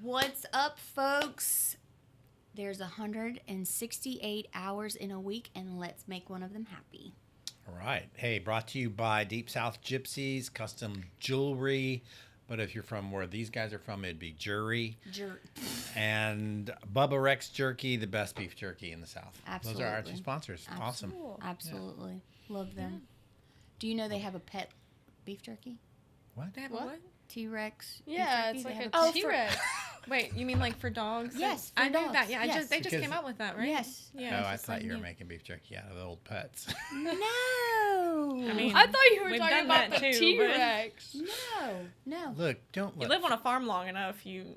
What's up, folks? There's 168 hours in a week, and let's make one of them happy. All right. Hey, brought to you by Deep South Gypsies, custom jewelry. But if you're from where these guys are from, it'd be Jury. And Bubba Rex Jerky, the best beef jerky in the South. Absolutely. Those are our two sponsors. Awesome. Absolutely. Yeah. Love them. Do you know they have a pet beef jerky? What? They have a what? T-Rex. Yeah, it's like a T-Rex. Wait, you mean like for dogs? Yes, for I know dogs. that. Yeah, Yes. they just came out with that, right? Yes. Yeah. Oh, I thought you were making beef jerky out of the old pets. No. I mean, I thought you were we've talking done about that the too, T-Rex. No. Look, don't You let... live on a farm long enough, you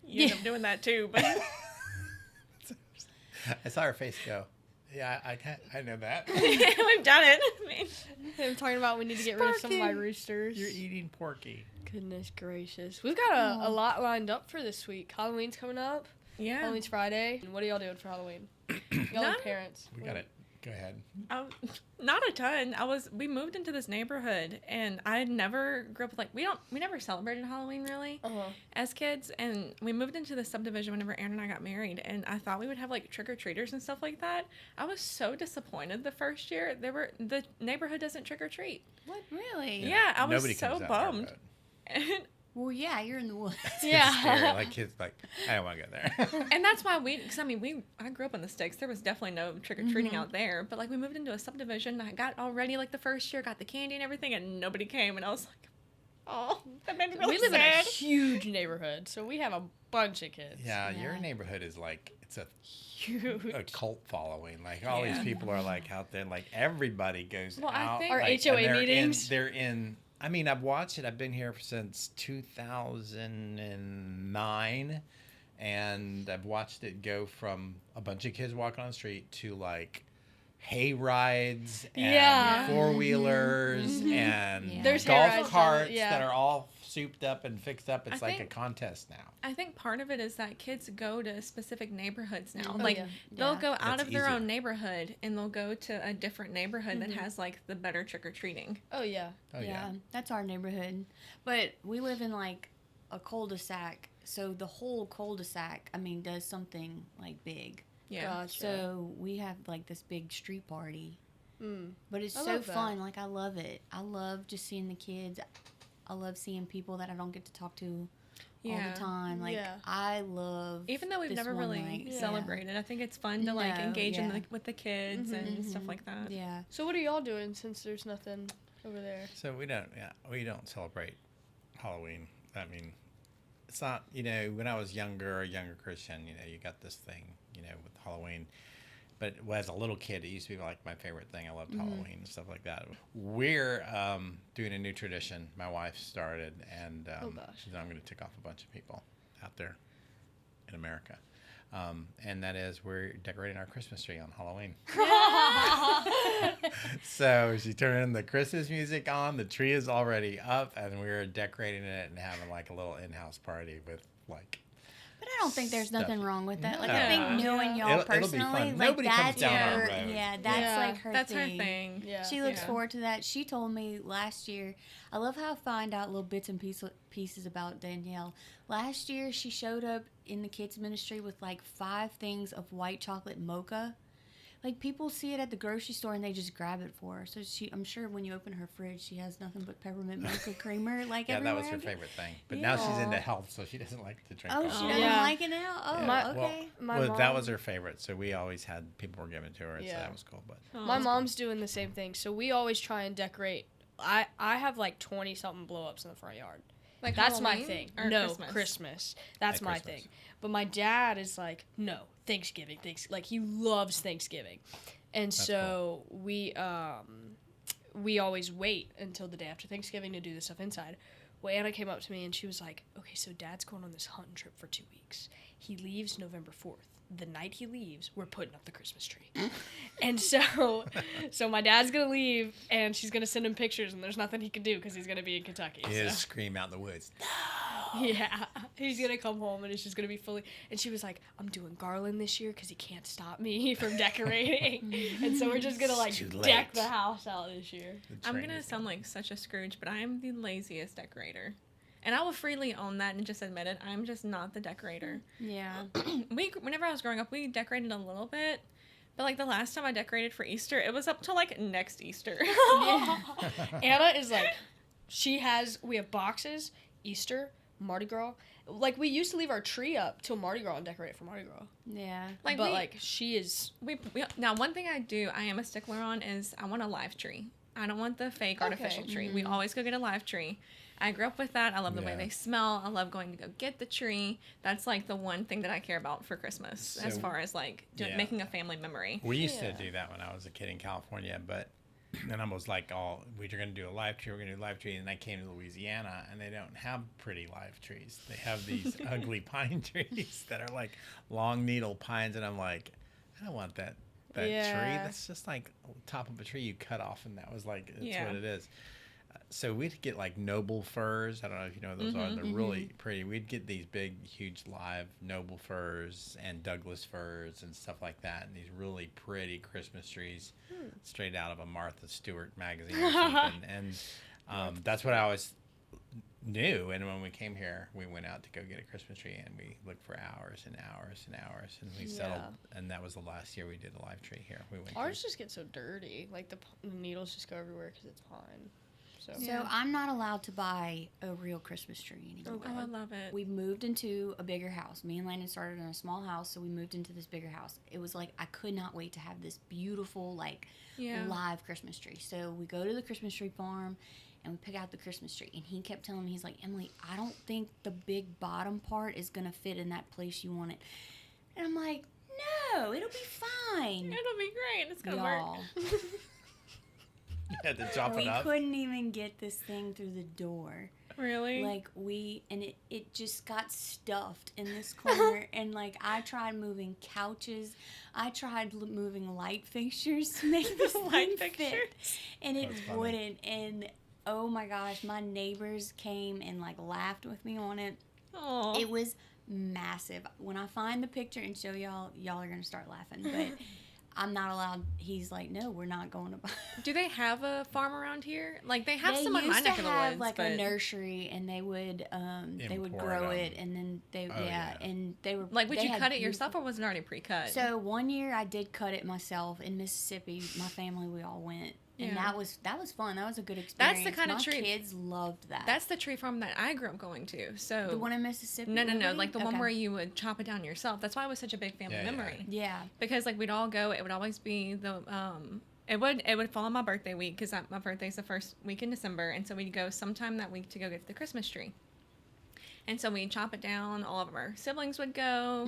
end up doing that too. But I saw her face go. Yeah, I know that. we've done it. I mean, I'm talking about we need to get rid of some of my roosters. You're eating porky. Goodness gracious. We've got a lot lined up for this week. Halloween's coming up. yeah. Halloween's Friday. And what are y'all doing for Halloween? Y'all None. are parents. We got it. Go ahead. Not a ton. We moved into this neighborhood, and I never grew up with, we never celebrated Halloween really as kids, and we moved into the subdivision whenever Aaron and I got married, and I thought we would have like trick-or-treaters and stuff like that. I was so disappointed the first year. The neighborhood doesn't trick-or-treat. What, really? Yeah, I was Nobody so comes out bummed. there, And Well, yeah, you're in the woods. Yeah. It's scary. Like kids, like I don't want to go there. And that's why I grew up in the sticks. There was definitely no trick-or-treating out there. But, we moved into a subdivision. I got already, the first year, got the candy and everything, and nobody came. And I was like, oh, that made me really We live in a sad. huge neighborhood, so we have a bunch of kids. Yeah, your Yeah. neighborhood is it's a Huge. cult following. All Yeah. these people are out there. Everybody goes Well, I out. think- Our and HOA meetings. They're in. I mean, I've watched it. I've been here since 2009, and I've watched it go from a bunch of kids walking on the street to hay rides and Yeah. four-wheelers and Yeah. There's hay rides golf on- carts yeah. that are all souped up and fixed up. It's I like a think- contest now. I think part of it is that kids go to specific neighborhoods now. Oh, yeah. They'll Yeah. go out That's of their easier. own neighborhood, and they'll go to a different neighborhood that has, the better trick-or-treating. Oh, yeah. Oh yeah. That's our neighborhood. But we live in a cul-de-sac, so the whole cul-de-sac, does something big. Yeah. Gotcha. So we have this big street party. But it's I so love that. fun. I love it. I love just seeing the kids. I love seeing people that I don't get to talk to all Yeah. the time. Yeah. I love Even though we've this never one really night. Yeah. celebrated, I think it's fun to No, engage yeah. with the kids and stuff like that. Yeah. So what are y'all doing since there's nothing over there? So we don't celebrate Halloween. I mean, it's not, when I was a younger Christian, you got this thing, with Halloween. But as a little kid, it used to be my favorite thing. I loved Halloween and stuff like that. We're doing a new tradition my wife started, and Oh, gosh. she said, I'm going to tick off a bunch of people out there in America. And that is we're decorating our Christmas tree on Halloween. So she turned the Christmas music on. The tree is already up, and we're decorating it and having a little in-house party with But I don't think there's nothing Stuff. wrong with that. No. I think knowing y'all It'll be personally, fun. Nobody comes that's down our her, road. yeah, that's Yeah. her That's thing. her thing. Yeah. She looks Yeah. forward to that. She told me last year. I love how I find out little bits and pieces about Danielle. Last year, she showed up in the kids ministry with 5 things of white chocolate mocha. People see it at the grocery store and they just grab it for her. So I'm sure when you open her fridge, she has nothing but peppermint mocha creamer. Yeah, that was her favorite thing. But now she's into health, so she doesn't like to drink Oh, coffee. she doesn't Yeah. like it now. Oh, Yeah. okay. My Well, that mom- was her favorite, so we always had people were giving it to her, so Yeah. that was cool. But My mom's doing the same thing, so we always try and decorate. I have 20 something blow ups in the front yard. That's my Halloween thing. or No, Christmas? Christmas. That's At my Christmas. thing. But my dad is no, Thanksgiving. He loves Thanksgiving, and That's so we always wait until the day after Thanksgiving to do the stuff inside. Well, Anna came up to me and she was like, "Okay, so Dad's going on this hunting trip for 2 weeks. He leaves November 4th. The night he leaves, we're putting up the Christmas tree." And so my dad's gonna leave, and she's gonna send him pictures, and there's nothing he can do because he's gonna be in Kentucky. he so. is scream out in the woods. Yeah, he's gonna come home and it's just gonna be fully. And she was like, "I'm doing garland this year because he can't stop me from decorating." And so we're just gonna It's too deck late. the house out this year. The I'm train gonna is sound like such a Scrooge, but I am the laziest decorator. And I will freely own that and just admit it. I'm just not the decorator. Yeah. Whenever I was growing up, we decorated a little bit. But, like, the last time I decorated for Easter, it was up to, like, next Easter. Anna is like, we have boxes, Easter, Mardi Gras. Like, we used to leave our tree up till Mardi Gras and decorate it for Mardi Gras. Yeah. She is... Now, one thing I am a stickler on is I want a live tree. I don't want the fake artificial tree. We always go get a live tree. I grew up with that. I love the way they smell. I love going to go get the tree. That's like the one thing that I care about for Christmas, as far as like making a family memory. We used to do that when I was a kid in California, but then I was like, we're going to do a live tree. We're going to do a live tree. And I came to Louisiana, and they don't have pretty live trees. They have these ugly pine trees that are like long needle pines. And I'm like, I don't want that tree. That's just like top of a tree you cut off, and that was like, that's what it is. So we'd get like noble firs. I don't know if you know what those are. They're really pretty. We'd get these big, huge live noble firs and Douglas firs and stuff like that, and these really pretty Christmas trees straight out of a Martha Stewart magazine or something. And that's what I always knew. And when we came here, we went out to go get a Christmas tree, and we looked for hours and hours and hours, and we settled. And that was the last year we did a live tree here. Ours just get so dirty. Like the needles just go everywhere because it's pine. So I'm not allowed to buy a real Christmas tree anymore. Oh, I love it. We moved into a bigger house. Me and Landon started in a small house, so we moved into this bigger house. It was like I could not wait to have this beautiful, like, live Christmas tree. So we go to the Christmas tree farm, and we pick out the Christmas tree. And he kept telling me, he's like, Emily, I don't think the big bottom part is going to fit in that place you want it. And I'm like, no, it'll be fine. It'll be great. It's going to work. You had to chop it up. We couldn't even get this thing through the door. Really? Like, it just got stuffed in this corner. And, like, I tried moving couches. I tried moving light fixtures to make this thing fit. And it wouldn't. And, oh, my gosh, my neighbors came and, like, laughed with me on it. Aww. It was massive. When I find the picture and show y'all are going to start laughing. But... I'm not allowed. He's like, no, we're not going to buy. Do they have a farm around here? Like they have they some in my neck of the woods. They used to have like a nursery, and they would grow it, and then and they were like, would you cut it yourself, or was it already pre-cut? So one year I did cut it myself in Mississippi. My family, we all went. And that was fun. That was a good experience. That's the kind of tree. My kids loved that. That's the tree farm that I grew up going to. So the one in Mississippi. No. Like the one where you would chop it down yourself. That's why it was such a big family memory. Yeah. Because like we'd all go. It would always be the It would fall on my birthday week because my birthday's the first week in December, and so we'd go sometime that week to go get the Christmas tree. And so we'd chop it down. All of our siblings would go.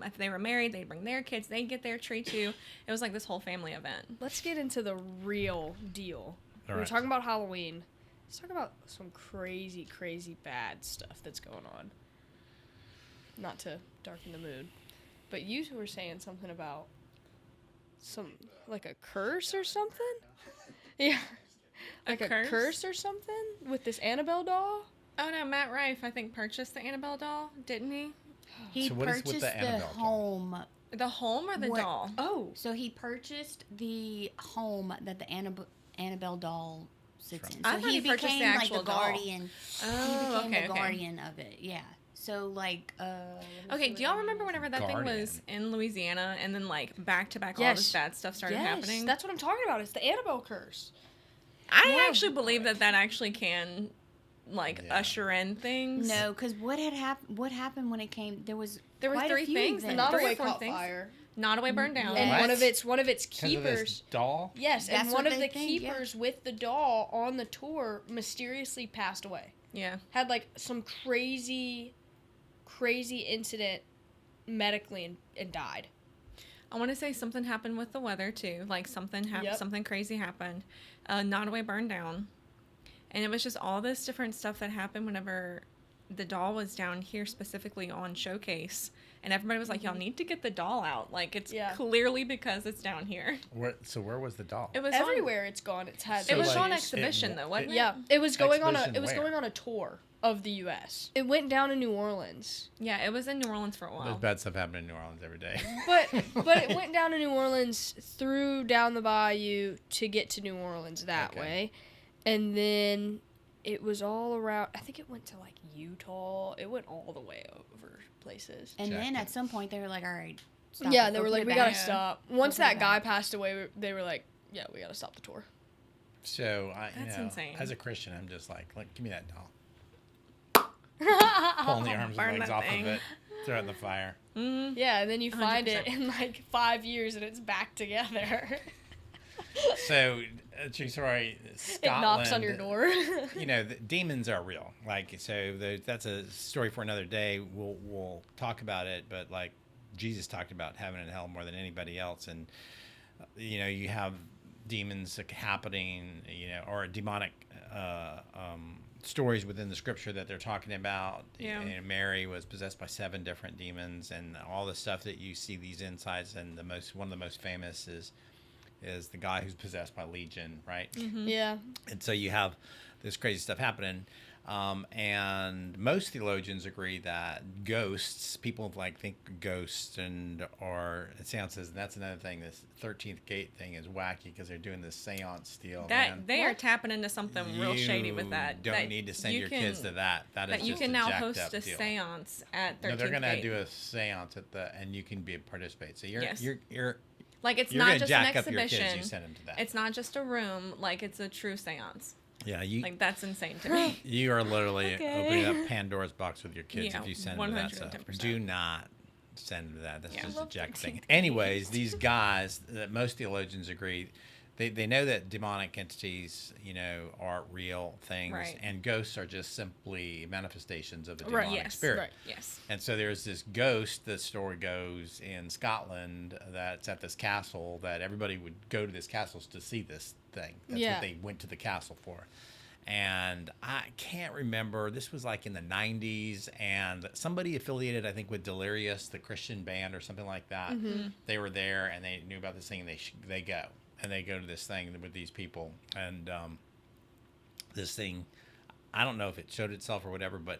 If they were married, they'd bring their kids. They'd get their tree too. It was like this whole family event. Let's get into the real deal. We're talking about Halloween. Let's talk about some crazy, crazy bad stuff that's going on. Not to darken the mood, but you were saying something about like a curse or something? Yeah. Like a curse or something with this Annabelle doll? Oh no, Matt Rife, I think, purchased the Annabelle doll, didn't he? He So what is with purchased the Annabelle the home. The home or the doll? Oh. So he purchased the home that the Annabelle doll sits in. I So thought he purchased became the actual like the doll. guardian. Oh, he became okay. the guardian of it. Yeah. So like Okay, do y'all remember whenever that thing was in Louisiana and then like back to back all this bad stuff started happening? That's what I'm talking about. It's the Annabelle curse. I actually believe that actually can usher in things. No, because what happened when it came? There were quite three a few things. things. Nottoway caught fire. Nottoway burned down. And What? one of its 'Cause of keepers. this doll? Yes, That's and what one of they the think, keepers with the doll on the tour mysteriously passed away. Yeah. Had like some crazy incident medically and died. I want to say something happened with the weather too. Like something Yep. something crazy happened. Nottoway burned down. And it was just all this different stuff that happened whenever the doll was down here specifically on Showcase. And everybody was like, y'all need to get the doll out. Like, it's clearly because it's down here. Where was the doll? It was Everywhere it's gone. It's had. It was like, on exhibition, though, wasn't it? Yeah, it was going on Exhibition where? a tour of the U.S. It went down in New Orleans. Yeah, it was in New Orleans for a There's while. bad stuff happening in New Orleans every day. But it went down to New Orleans through down the bayou to get to New Orleans that way. And then it was all around. I think it went to like Utah. It went all the way over places. And then Jacked at some point they were like, all right, stop Yeah, it, they go were put like, it we back." gotta stop. Once put it that guy back. passed away, they were like, yeah, we gotta stop the tour. So That's insane. as a Christian, I'm just like, give me that doll. Pulling the arms and Burn legs that off thing. of it, throw it in the fire. Mm-hmm. Yeah, and then you find it 100%. in like 5 years and it's back together. So, true story. It Scotland, knocks on your door. The demons are real. Like, so that's a story for another day. We'll talk about it, but like Jesus talked about heaven and hell more than anybody else, and you have demons happening, or demonic stories within the scripture that they're talking about. Yeah. And Mary was possessed by 7 different demons, and all the stuff that you see these insides, and one of the most famous is the guy who's possessed by Legion, right? Yeah. And so you have this crazy stuff happening. And most theologians agree that ghosts, people think ghosts or seances, and that's another thing. This 13th gate thing is wacky because they're doing this seance deal. That they are tapping into something real shady with that. You don't that need to send you your can- kids to that. That is That you just can a now jacked host up a deal. seance at 13th No, they're gonna Gate. do a seance and you can participate. So Yes. you're Like it's you're not gonna just an jack up your exhibition. kids. You send them to that. It's not just a room. Like it's a true seance. Yeah, you Like that's insane to me. you are literally Okay. opening up Pandora's box with your kids Yeah, if you send them to that stuff. 110%. Do not send them to that. That's Yeah. just a Love jack thing. 13th Anyways, these guys, that most theologians agree, they know that demonic entities, are real things, Right. and ghosts are just simply manifestations of a Right, demonic Yes. spirit. right. Yes. And so there's this ghost, the story goes, in Scotland that's at this castle that everybody would go to this castle to see this thing. That's Yeah. what they went to the castle for. And I can't remember, this was like in the 90s, and somebody affiliated, I think, with Delirious, the Christian band or something like that. They were there and they knew about this thing, and they go. And they go to this thing with these people. And this thing, I don't know if it showed itself or whatever, but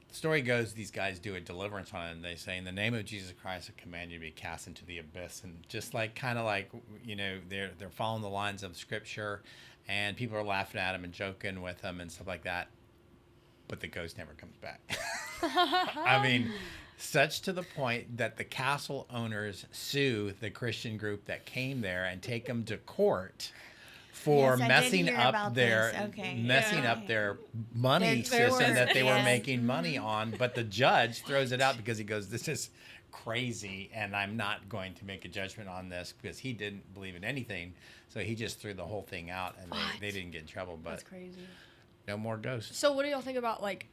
the story goes, these guys do a deliverance on it, and they say, in the name of Jesus Christ, I command you to be cast into the abyss. And just they're following the lines of scripture, and people are laughing at them and joking with them and stuff like that. But the ghost never comes back. I mean, such to the point that the castle owners sue the Christian group that came there and take them to court for Yes, I did messing hear up about their this. Okay. messing Yeah. up their money There system was- that they were yes. making money on. But the judge throws it out because he goes, "This is crazy, and I'm not going to make a judgment on this," because he didn't believe in anything. So he just threw the whole thing out, and What? they didn't get in trouble. But That's crazy. no more ghosts. So what do y'all think about like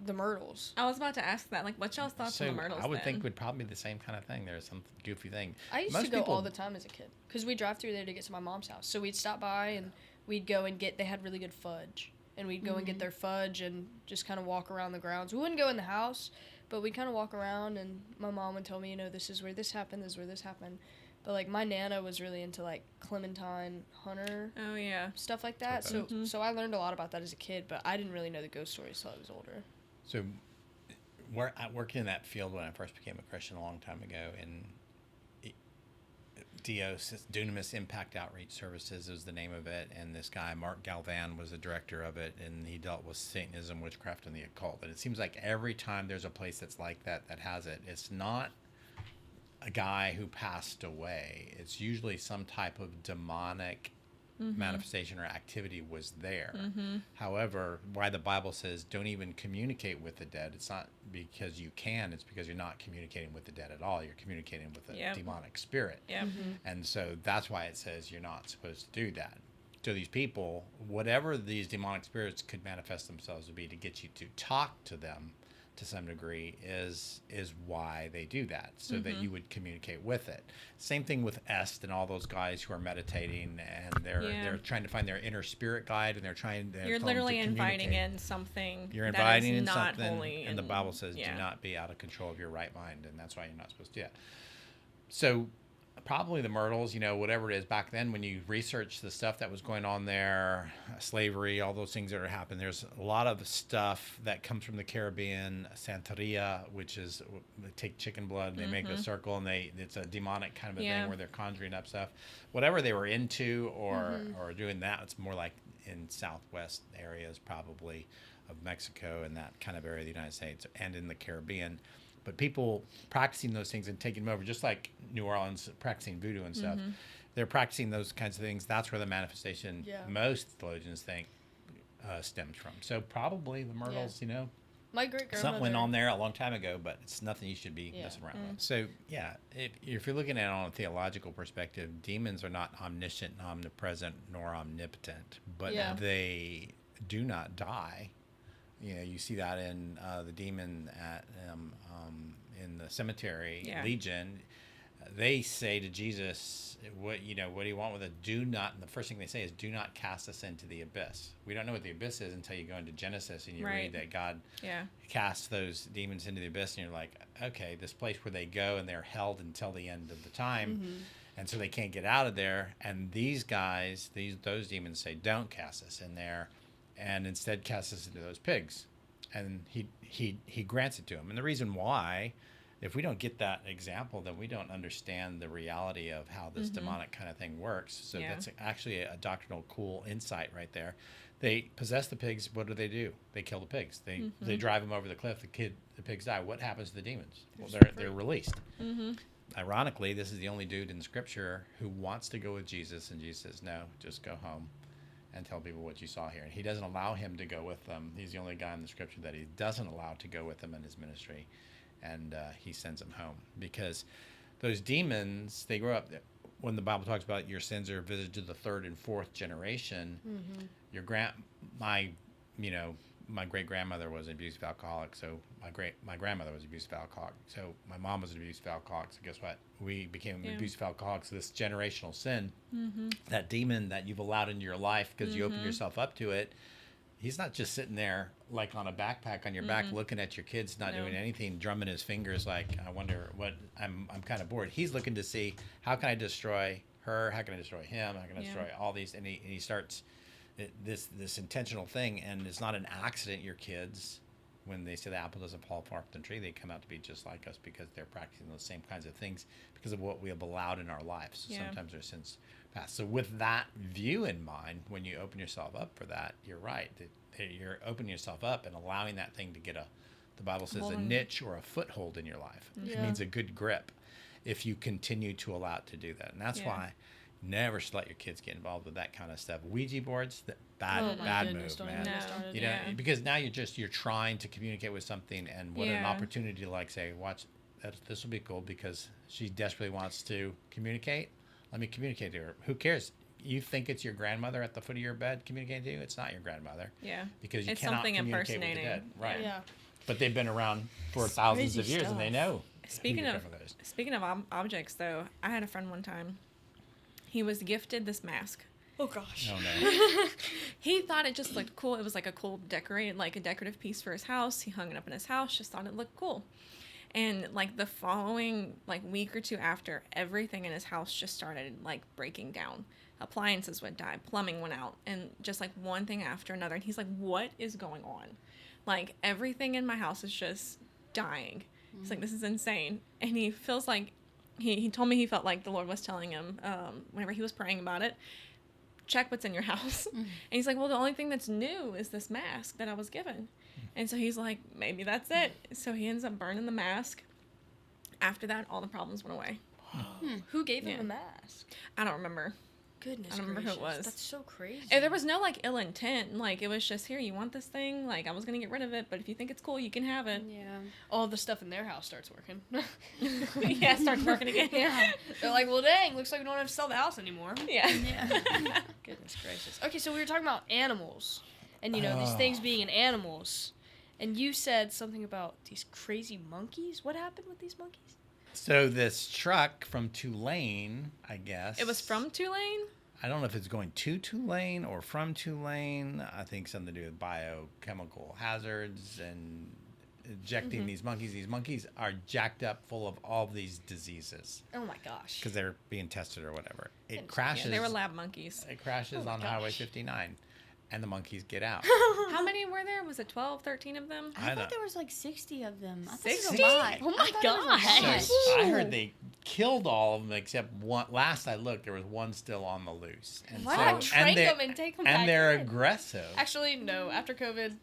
the Myrtles? I was about to ask that. Like, what's y'all's thoughts on the Myrtles? I would then? think would probably be the same kind of thing. There's some goofy thing. I used Most to go people- all the time as a kid because we drive through there to get to my mom's house. So we'd stop by and we'd go and they had really good fudge. And we'd go and get their fudge and just kind of walk around the grounds. We wouldn't go in the house, but we'd kind of walk around, and my mom would tell me, this is where this happened, this is where this happened. But like my Nana was really into like Clementine Hunter Oh yeah. stuff like that. Okay. So I learned a lot about that as a kid, but I didn't really know the ghost stories till I was older. So, I worked in that field when I first became a Christian a long time ago, and Dunamis Impact Outreach Services is the name of it, and this guy Mark Galvan was the director of it, and he dealt with Satanism, witchcraft, and the occult. And it seems like every time there's a place that's like that has it, it's not a guy who passed away. It's usually some type of demonic manifestation or activity was there. However, why the Bible says don't even communicate with the dead, it's not because you can, it's because you're not communicating with the dead at all. You're communicating with a Yep. demonic spirit. Yeah. And so that's why it says you're not supposed to do that. So these people, whatever these demonic spirits could manifest themselves to be to get you to talk to them to some degree is why they do that, so that you would communicate with it. Same thing with Est and all those guys who are meditating, and they're trying to find their inner spirit guide, and they're trying to You're tell them to literally inviting communicate. in something. You're that inviting is in not something, holy, and the Bible says yeah. do not be out of control of your right mind, and that's why you're not supposed to do that. So probably the Myrtles, whatever it is, back then when you research the stuff that was going on there, slavery, all those things that are happening, there's a lot of stuff that comes from the Caribbean, Santeria, which is they take chicken blood and they make a circle, and it's a demonic kind of a Yeah. thing where they're conjuring up stuff. Whatever they were into or doing that, it's more like in southwest areas probably of Mexico and that kind of area of the United States and in the Caribbean. But people practicing those things and taking them over, just like New Orleans practicing voodoo and stuff, they're practicing those kinds of things. That's where the manifestation, most theologians think, stems from. So probably the Myrtles, you know, My great grandmother. something went on there a long time ago, but it's nothing you should be messing around with. So, yeah, if you're looking at it on a theological perspective, demons are not omniscient, omnipresent, nor omnipotent, but they do not die. You know, you see that in the demon at in the cemetery, Legion. They say to Jesus, what do you want with it? Do not, and the first thing they say is, do not cast us into the abyss. We don't know what the abyss is until you go into Genesis and you read that God casts those demons into the abyss, and you're like, okay, this place where they go and they're held until the end of the time, and so they can't get out of there. And these guys, those demons say, don't cast us in there, and instead cast us into those pigs. And he grants it to them. And the reason why, if we don't get that example, then we don't understand the reality of how this demonic kind of thing works. So that's actually a doctrinal cool insight right there. They possess the pigs. What do? They kill the pigs. They drive them over the cliff. The pigs die. What happens to the demons? Well, they're released. Ironically, this is the only dude in Scripture who wants to go with Jesus, and Jesus says, no, just go home and tell people what you saw here. And he doesn't allow him to go with them. He's the only guy in the Scripture that he doesn't allow to go with him in his ministry. And he sends them home, because those demons, they grow up. When the Bible talks about your sins are visited to the third and fourth generation, my great grandmother was an abusive alcoholic, so my grandmother was an abusive alcoholic, so my mom was an abusive alcoholic. So guess what? We became abusive alcoholics. This generational sin, that demon that you've allowed into your life because you opened yourself up to it. He's not just sitting there like on a backpack on your back looking at your kids not doing anything, drumming his fingers like, I wonder what, I'm kind of bored. He's looking to see, how can I destroy her? How can I destroy him? How can I destroy all these? And he starts this intentional thing, and it's not an accident your kids, when they say the apple doesn't fall far from the tree, they come out to be just like us, because they're practicing those same kinds of things because of what we have allowed in our lives. Sometimes their sins pass. So with that view in mind, when you open yourself up for that, you're right. You're opening yourself up and allowing that thing to get the Bible says, a niche or a foothold in your life. It means a good grip if you continue to allow it to do that. And that's why never should let your kids get involved with that kind of stuff. Ouija boards, bad move, man. No. You know, because now you're trying to communicate with something, and what an opportunity to like say, watch, this will be cool because she desperately wants to communicate. Let me communicate to her. Who cares? You think it's your grandmother at the foot of your bed communicating to you? It's not your grandmother. Yeah. Because you it's cannot something communicate with the impersonating. dead. Right. Yeah. But they've been around for thousands of years, and they know. Speaking of objects, though, I had a friend one time. He was gifted this mask. Oh gosh. Oh no. He thought it just looked cool. It was like a cool decorative piece for his house. He hung it up in his house. Just thought it looked cool. And like the following week or two after, everything in his house just started breaking down. Appliances would die, plumbing went out, and just one thing after another. And he's like, "What is going on? Everything in my house is just dying." He's like, "This is insane." And he feels like he told me he felt like the Lord was telling him whenever he was praying about it, check what's in your house. And he's like, well, the only thing that's new is this mask that I was given. And so he's like, maybe that's it. So he ends up burning the mask. After that, all the problems went away. Who gave him the mask? I don't remember. Goodness I don't remember who it was. That's so crazy. And there was no ill intent. It was just, here, you want this thing? I was gonna get rid of it, but if you think it's cool, you can have it. Yeah. All the stuff in their house starts working. Yeah, it starts working again. Yeah. They're like, well, dang, looks like we don't have to sell the house anymore. Yeah. Goodness gracious. Okay, so we were talking about animals, and these things being in animals, and you said something about these crazy monkeys. What happened with these monkeys? So this truck from Tulane, I guess. It was from Tulane? I don't know if it's going to Tulane or from Tulane. I think something to do with biochemical hazards and injecting these monkeys. These monkeys are jacked up full of all of these diseases. Oh my gosh. Because they're being tested or whatever. It crashes. Yeah, they were lab monkeys. It crashes on Highway 59. And the monkeys get out. How many were there? Was it 12, 13 of them? I thought there was 60 of them. I thought 60? It was a lot. Oh my gosh. So I heard they killed all of them except one. Last I looked, there was one still on the loose. And Why not trank they- them and take them back and they're in? aggressive. Actually, no. After COVID,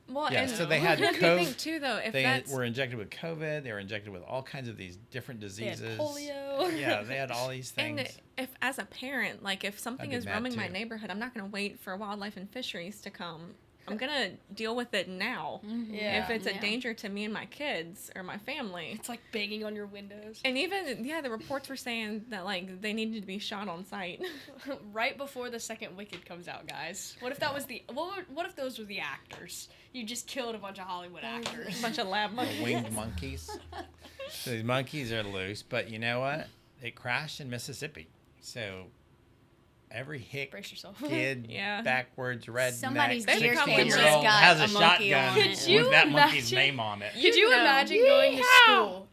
Well, Yeah, and so they had here's the COVID. thing too, though. If They that's were injected with COVID. They were injected with all kinds of these different they diseases. had polio. Yeah, they had all these things. and if as a parent, like if something did is that roaming my too. neighborhood, I'm not going to wait for wildlife and fisheries to come. I'm going to deal with it now. Yeah. If it's a Yeah. danger to me and my kids or my family. It's like banging on your windows. And even the reports were saying that like they needed to be shot on site. Right before the second Wicked comes out, guys. What if that was the what if those were the actors? You just killed a bunch of Hollywood actors. A bunch of lab The monkeys. winged monkeys. So these monkeys are loose, but you know what? It crashed in Mississippi. So every hick Brace yourself. kid, Yeah. backwards redneck, Somebody's They deer become stand legit. just got has a, a monkey shotgun on Could it. you with that monkey's imagine? name on it. Could you know. imagine going to Yeehaw! school?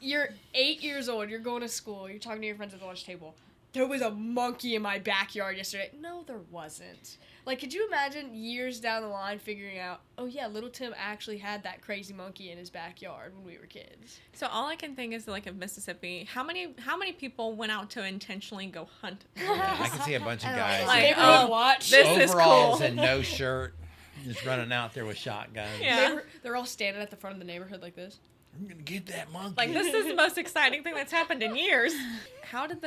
You're 8 years old. You're going to school. You're talking to your friends at the lunch table. There was a monkey in my backyard yesterday. No, there wasn't. Like, could you imagine years down the line figuring out, oh yeah, little Tim actually had that crazy monkey in his backyard when we were kids. So all I can think is like of Mississippi. How many people went out to intentionally go hunt? Yeah, I can see a bunch of I guys Like, Neighborhood oh, watch. this is overalls cool. and no shirt, just running out there with shotguns. Yeah. They're all standing at the front of the neighborhood like this. I'm gonna get that monkey. Like this is the most exciting thing that's happened in years. How did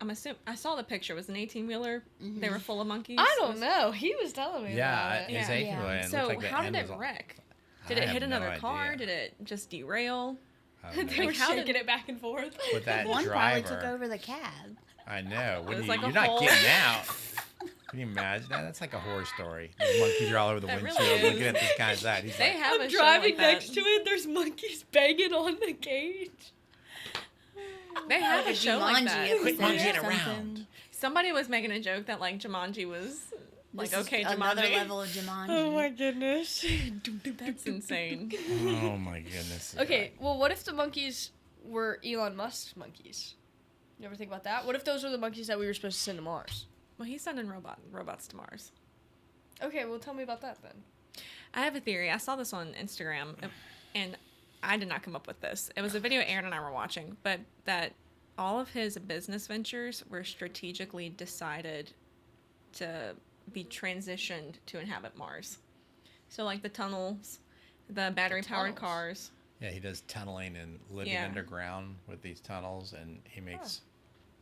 I'm assuming I saw the picture. It was an 18-wheeler. They were full of monkeys. I don't know. He was telling me yeah, about it. it's Yeah. April, and it So looked like the how end did was it all- wreck? I Did it hit have no another car? idea. Did it just derail? I don't know. They were Like, how shaking did- it back and forth. With that One probably took driver. over the cab. I know. What It do was you, like a you're not hole. getting out. Can you imagine that? That's like a horror story. The monkeys are all over the That really windshield is. looking at this guy's side. He's They like, have I'm a show driving like that. next to it. There's monkeys banging on the cage. They have a Like show like Jumanji that. episode Quit monkeying or something. around. Somebody was making a joke that like Jumanji was like This is okay, another Jumanji. level of Jumanji. goodness. That's insane. oh my goodness. Okay, well, what if the monkeys were Elon Musk's monkeys? You ever think about that? What if those were the monkeys that we were supposed to send to Mars? Well, he's sending robots to Mars. Okay, well, tell me about that then. I have a theory. I saw this on Instagram, and I did not come up with this. It was a video Aaron and I were watching, but that all of his business ventures were strategically decided to be transitioned to inhabit Mars. So, like the tunnels, the battery-powered tunnels? cars. Yeah, he does tunneling and living Yeah. underground with these tunnels, and he makes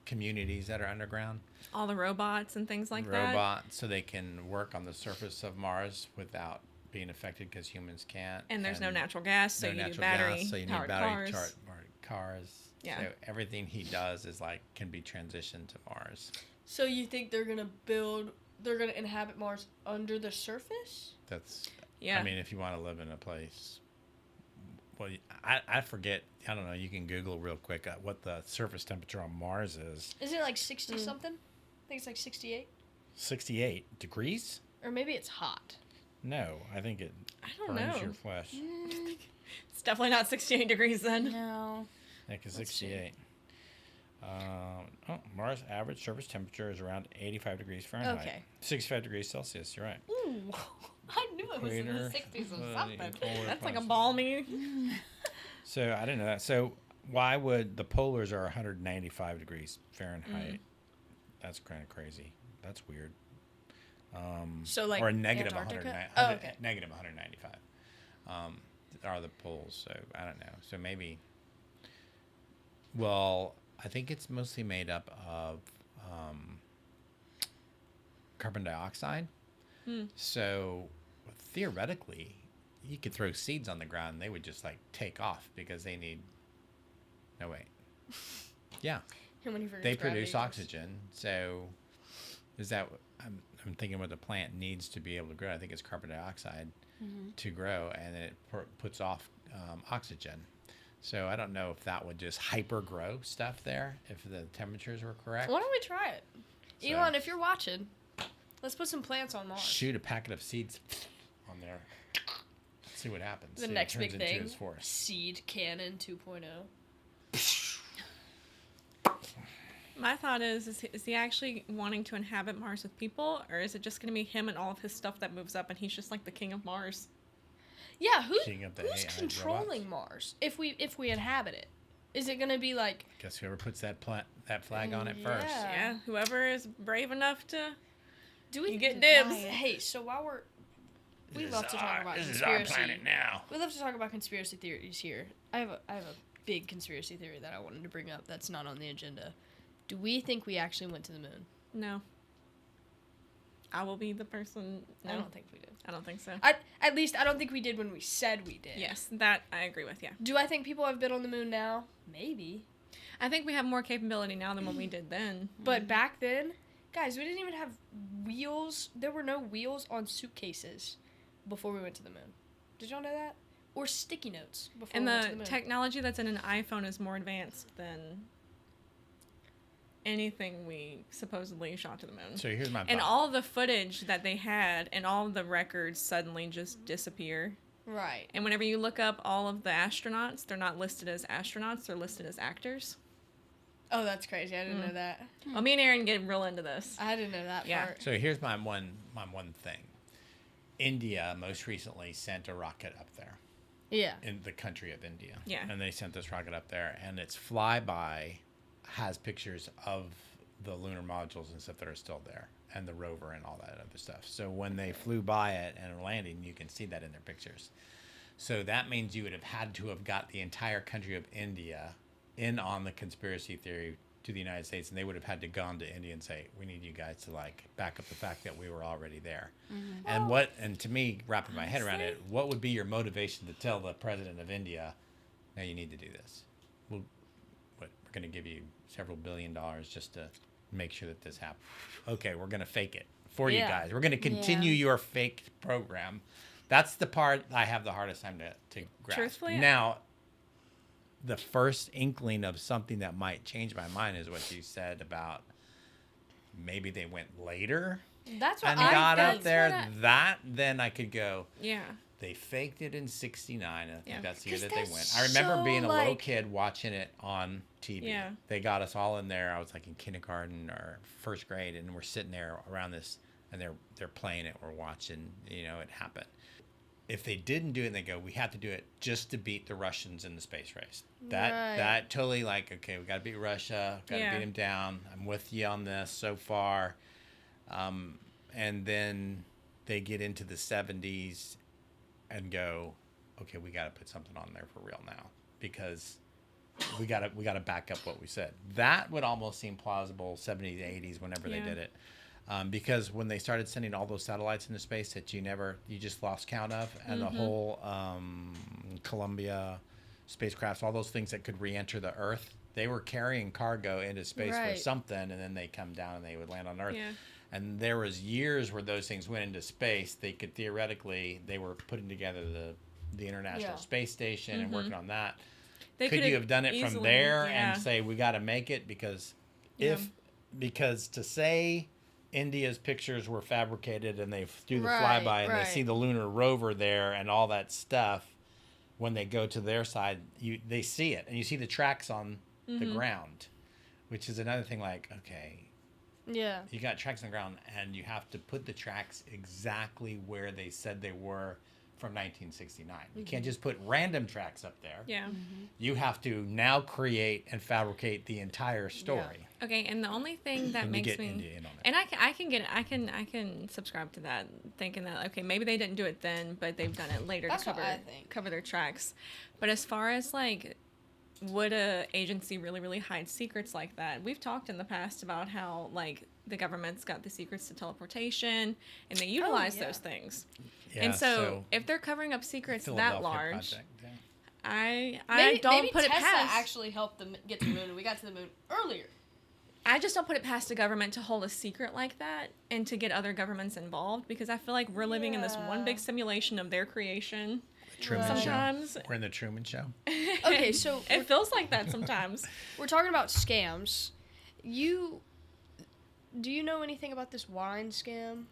communities that are underground. All the robots and things like that. Robots, so they can work on the surface of Mars without being affected because humans can't. And there's no natural gas, so no you do natural gas, battery so you need powered battery cars. cars. Yeah. So everything he does is like can be transitioned to Mars. So you think they're gonna inhabit Mars under the surface? That's. Yeah. I mean, if you want to live in a place. Well, I forget. I don't know. You can Google real quick what the surface temperature on Mars is. Is it like 60 something? I think it's like 68. 68 degrees? Or maybe it's hot. No, I think it I don't burns know. your flesh. It's definitely not 68 degrees then. No. I think it's Let's see. 68. Mars average surface temperature is around 85 degrees Fahrenheit. Okay. 65 degrees Celsius. You're right. Ooh, I knew it was in the Equator, 60s or uh, something. polar That's like a plus- balmy. So I didn't know that. So why would the polars are 195 degrees Fahrenheit? That's kind of crazy. That's weird. So, like, or a negative Antarctica? 109 Oh, okay. negative 195 are the poles. So I don't know. So maybe. Well, I think it's mostly made up of carbon dioxide. So theoretically, you could throw seeds on the ground and they would just like take off because they need. No wait. Yeah, How many for they its gravity produce is? oxygen. So is that? I'm thinking what the plant needs to be able to grow. I think it's carbon dioxide to grow, and then it puts off oxygen. So I don't know if that would just hyper grow stuff there if the temperatures were correct. Why don't we try it? So- Elon, if you're watching, let's put some plants on Mars. Shoot a packet of seeds on there. See what happens. The See what next turns big into thing. his force. Seed cannon oh. 2.0. My thought is he actually wanting to inhabit Mars with people, or is it just going to be him and all of his stuff that moves up, and he's just like the king of Mars? Yeah, King of the who's AI controlling robots. Mars if we inhabit it? Is it gonna be like? Guess whoever puts that flag on it first. Yeah. Yeah, whoever is brave enough to. Do we You get dibs. Hey, so while we This love is to talk about this is conspiracy. our planet now. We love to talk about conspiracy theories here. I have a big conspiracy theory that I wanted to bring up that's not on the agenda. Do we think we actually went to the moon? No. I will be the person. No, I don't think we did. I don't think so. At least I don't think we did when we said we did. Yes, that I agree with. Yeah, Do I think people have been on the moon now? Maybe. I think we have more capability now than what we did then. But back then, guys, we didn't even have wheels. There were no wheels on suitcases before we went to the moon. Did y'all know that? Or sticky notes before And we went to the the moon. technology that's in an iPhone is more advanced than anything we supposedly shot to the moon. So here's my And thought. all the footage that they had and all of the records suddenly just disappear. Right. And whenever you look up all of the astronauts, they're not listed as astronauts, they're listed as actors. Oh, that's crazy. I didn't know that. Well, me and Aaron get real into this. I didn't know that Yeah. part. So here's my one thing. India most recently sent a rocket up there. Yeah. In the country of India. Yeah. And they sent this rocket up there, and its flyby has pictures of the lunar modules and stuff that are still there, and the rover and all that other stuff. So when they flew by it and are landing, you can see that in their pictures. So that means you would have had to have got the entire country of India in on the conspiracy theory to the United States, and they would have had to gone to India and say, we need you guys to like back up the fact that we were already there. And to me, wrapping my head around it, what would be your motivation to tell the president of India, now you need to do this? We're going to give you several $1 billion just to make sure that this happens. Okay, we're going to fake it for you Yeah. guys. We're going to continue your fake program. That's the part I have the hardest time to grasp. Truthfully, Now, the first inkling of something that might change my mind is what you said about maybe they went later That's what and I got think. up there. Then I could go, Yeah. they faked it in 69. I think Yeah. that's the year 'Cause that they that's went. I remember so, being a little like- kid watching it on TV. Yeah. They got us all in there. I was like in kindergarten or first grade, and we're sitting there around this, and they're playing it. We're watching, it happen. If they didn't do it, and they go, we have to do it just to beat the Russians in the space race. That totally like, okay, we got to beat Russia, got to Yeah. beat them down. I'm with you on this so far. And then they get into the 70s and go, okay, we got to put something on there for real now because we got to back up what we said. That would almost seem plausible 70s, 80s, whenever they Yeah. did it. Because when they started sending all those satellites into space that you just lost count of, and the whole Columbia spacecrafts, all those things that could re-enter the Earth, they were carrying cargo into space for Right. something, and then they come down and they would land on Earth. Yeah. And there was years where those things went into space. They could theoretically, they were putting together the International Yeah. Space Station and working on that. They Could you have done it from easily- there yeah. and say we got to make it because Yeah. because to say India's pictures were fabricated and they do the Right, flyby and right. they see the lunar rover there and all that stuff, when they go to their side, they see it and you see the tracks on the ground, which is another thing. Like, okay, Yeah. you got tracks on the ground and you have to put the tracks exactly where they said they were from 1969. You can't just put random tracks up there. Yeah. You have to now create and fabricate the entire story. Okay, and the only thing that And you makes get me India in on it. and I can subscribe to that, thinking that okay, maybe they didn't do it then, but they've done it later That's to what I think. cover their tracks. But as far as like, would a agency really hide secrets like that? We've talked in the past about how like the government's got the secrets to teleportation, and they utilize yeah. those things. Yeah, and so, if they're covering up secrets that Philadelphia large, Project, yeah. I Maybe, don't maybe put it Tesla past. actually helped them get to the moon, and we got to the moon earlier. I just don't put it past the government to hold a secret like that and to get other governments involved because I feel like we're living in this one Yeah. big simulation of their creation. Truman Sometimes Show. We're in the Truman Show. Okay, so it feels like that sometimes. we're talking about scams. Do you know anything about this wine scam?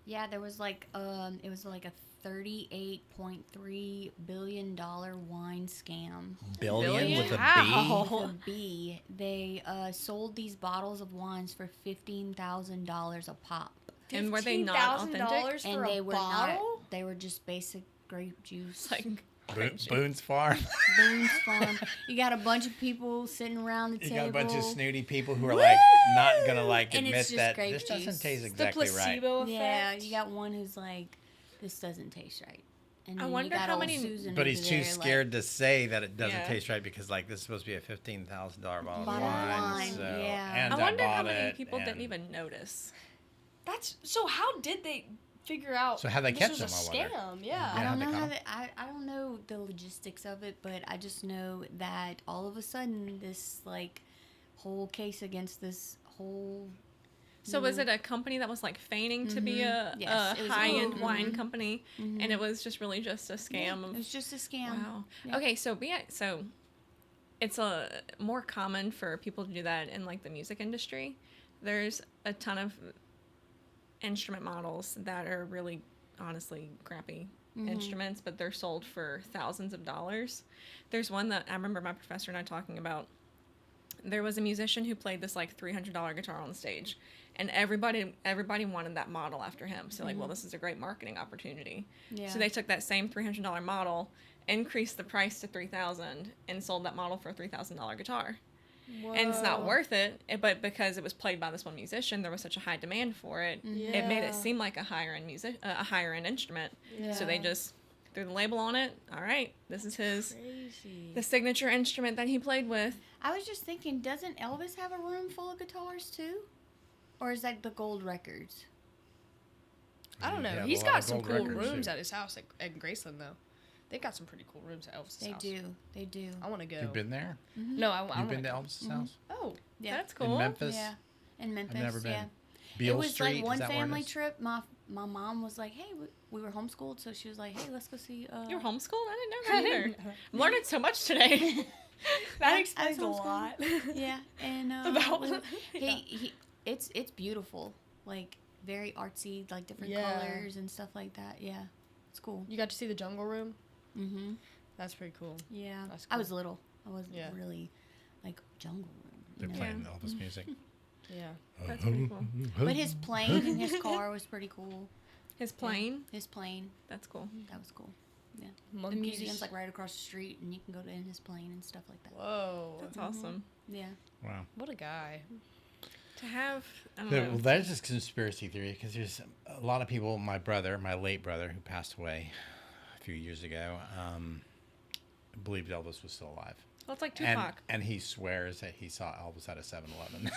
Yeah, there was like it was like a $38.3 billion wine scam. Billion with a Wow. B. With a B. They sold these bottles of wines for $15,000 a pop, And were they not authentic? $15,000 for and they a were bottle? not. They were just basic grape juice. Like Boone's Farm. Boone's Farm. You got a bunch of people sitting around the You table. got a bunch of snooty people who are like not gonna like And it's admit just that grape this doesn't juice. taste The exactly right. placebo effect. Yeah, you got one who's like, this doesn't taste right. And I then wonder you got how old many- Susan But over he's too there, scared to say that it doesn't Yeah. taste right because like this is supposed to be a $15,000 bottle of Bottle of wine. wine, So, yeah. and I wonder how bought many it, people didn't and- even notice. That's so. How did they figure out? So how'd they this catch was them, a I wonder? scam? Yeah. Yeah. I don't how'd they know how come? that. I don't know the logistics of it, but I just know that all of a sudden this like whole case against this whole. So was it a company that was like feigning to be a, Yes, it was a high-end company. wine Mhm. company, and it was just really just a scam? It was just a scam. Wow. Yeah. Okay, so so it's a more common for people to do that in like the music industry. There's a ton of instrument models that are really honestly crappy instruments, but they're sold for thousands of dollars. There's one that I remember my professor and I talking about. There was a musician who played this like $300 guitar on stage, and everybody wanted that model after him. So like, well, this is a great marketing opportunity. Yeah. So they took that same $300 model, increased the price to $3,000, and sold that model for a $3,000 guitar. And it's not worth it, but because it was played by this one musician, there was such a high demand for it. It made it seem like a higher end a higher end instrument. So they just threw the label on it. All right, this is the signature instrument that he played with. I was just thinking, doesn't Elvis have a room full of guitars too, or is that the gold records? I don't know. Yeah, He's a lot got of some gold cool records, rooms too. at his house at Graceland, though. They've got some pretty cool rooms at Elvis's They house. do. They do. I want to go. You've been there? No, I You've want been to go. Elvis's house? Oh, Yeah. That's cool. In Memphis? Yeah. In Memphis. never been. Yeah. Beale It was Street, like one is that where it family is? trip. My mom was like, "Hey, we were homeschooled," so she was like, "Hey, let's go see." You were homeschooled? I didn't know that either. I'm learning so much today. that I explains a was homeschooled. lot. Yeah, and About- it's beautiful, like very artsy, like different Yeah. colors and stuff like that. Yeah, it's cool. You got to see the jungle room? Mhm. That's pretty cool. Yeah, That's I was cool. little. I wasn't Yeah. really like jungle room. They're you know? playing Elvis music. Yeah. That's pretty cool. But his plane in his car was pretty cool. His plane? His plane, That's cool. that was cool. Yeah, Monkeys. the museum's like right across the street, and you can go to in his plane and stuff like that. Whoa. That's awesome. Yeah. Wow. What a guy. To have, I don't Well, know. that's just conspiracy theory because there's a lot of people. My late brother, who passed away a few years ago, believed Elvis was still alive. Well, it's like And, Tupac. and he swears that he saw Elvis at a 7-Eleven.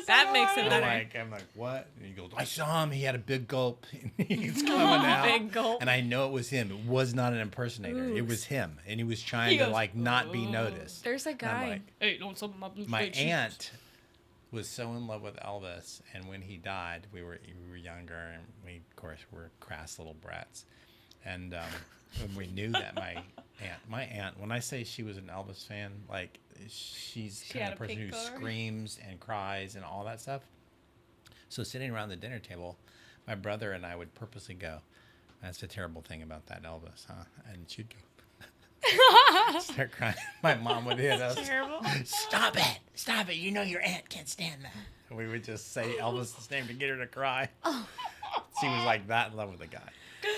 That makes it I'm better. I'm like, what? And he goes, I saw him. He had a big gulp. He's coming out. Big gulp. And I know it was him. It was not an impersonator. It was him. And he was trying to goes, like not be noticed. There's a And I'm guy. like, Hey, don't something up my aunt was so in love with Elvis, and when he died, we were younger, and we of course were crass little brats, and when we knew that my aunt, when I say she was an Elvis fan, like she's the kind had of a person pink who car? screams and cries and all that stuff. So sitting around the dinner table, my brother and I would purposely go, "That's the terrible thing about that Elvis, huh?" And she'd go. Start crying. My mom would hit us. Terrible. Stop it! You know your aunt can't stand that. And we would just say Elvis's name to get her to cry. She was like that in love with the guy.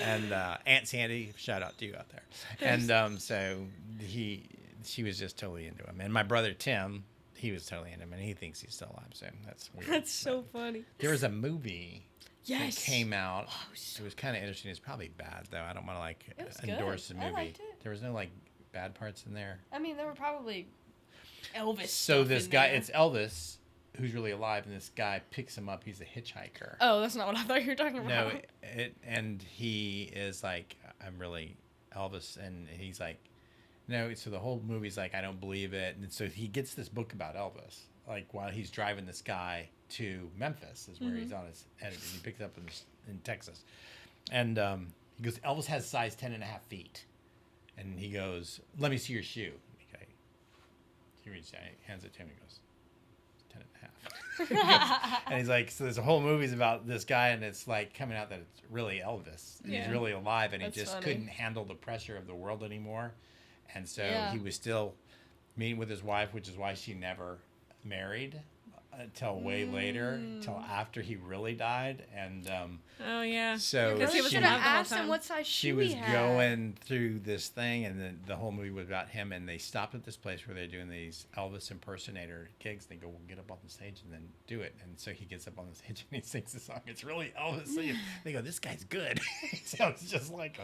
And Aunt Sandy, shout out to you out there. And so she was just totally into him. And my brother Tim, he was totally into him, and he thinks he's still alive. So that's weird. That's so funny. There was a movie Yes. that came out. It was kind of interesting. It's probably bad though. I don't want to like It was good. endorse the I movie. liked it. There was no like bad parts in there. I mean, there were probably Elvis. So stuff this in guy, there. it's Elvis, who's really alive, and this guy picks him up. He's a hitchhiker. Oh, that's not what I thought you were talking about. No, and he is like, I'm really Elvis, and he's like, no. So the whole movie's like, I don't believe it, and so he gets this book about Elvis, like while he's driving this guy to Memphis, is where he's on his, and he picks it up in Texas, and he goes, Elvis has size 10.5 feet, and he goes, let me see your shoe. Okay, he reaches out, hands it to him, he goes, 10.5. And he's like, so there's a whole movie's about this guy, and it's like coming out that it's really Elvis. And Yeah. he's really alive, and That's he just funny. couldn't handle the pressure of the world anymore. And so Yeah. he was still meeting with his wife, which is why she never married. until way later, till after he really died, and Oh yeah. so Because he was she, in should love have the whole asked him time. what size she shoe was he had. going through this thing, and then the whole movie was about him. And they stopped at this place where they're doing these Elvis impersonator gigs. They go, "Well, get up on the stage and then do it." And so he gets up on the stage and he sings the song. It's really Elvis singing. They go, "This guy's good." So it's just like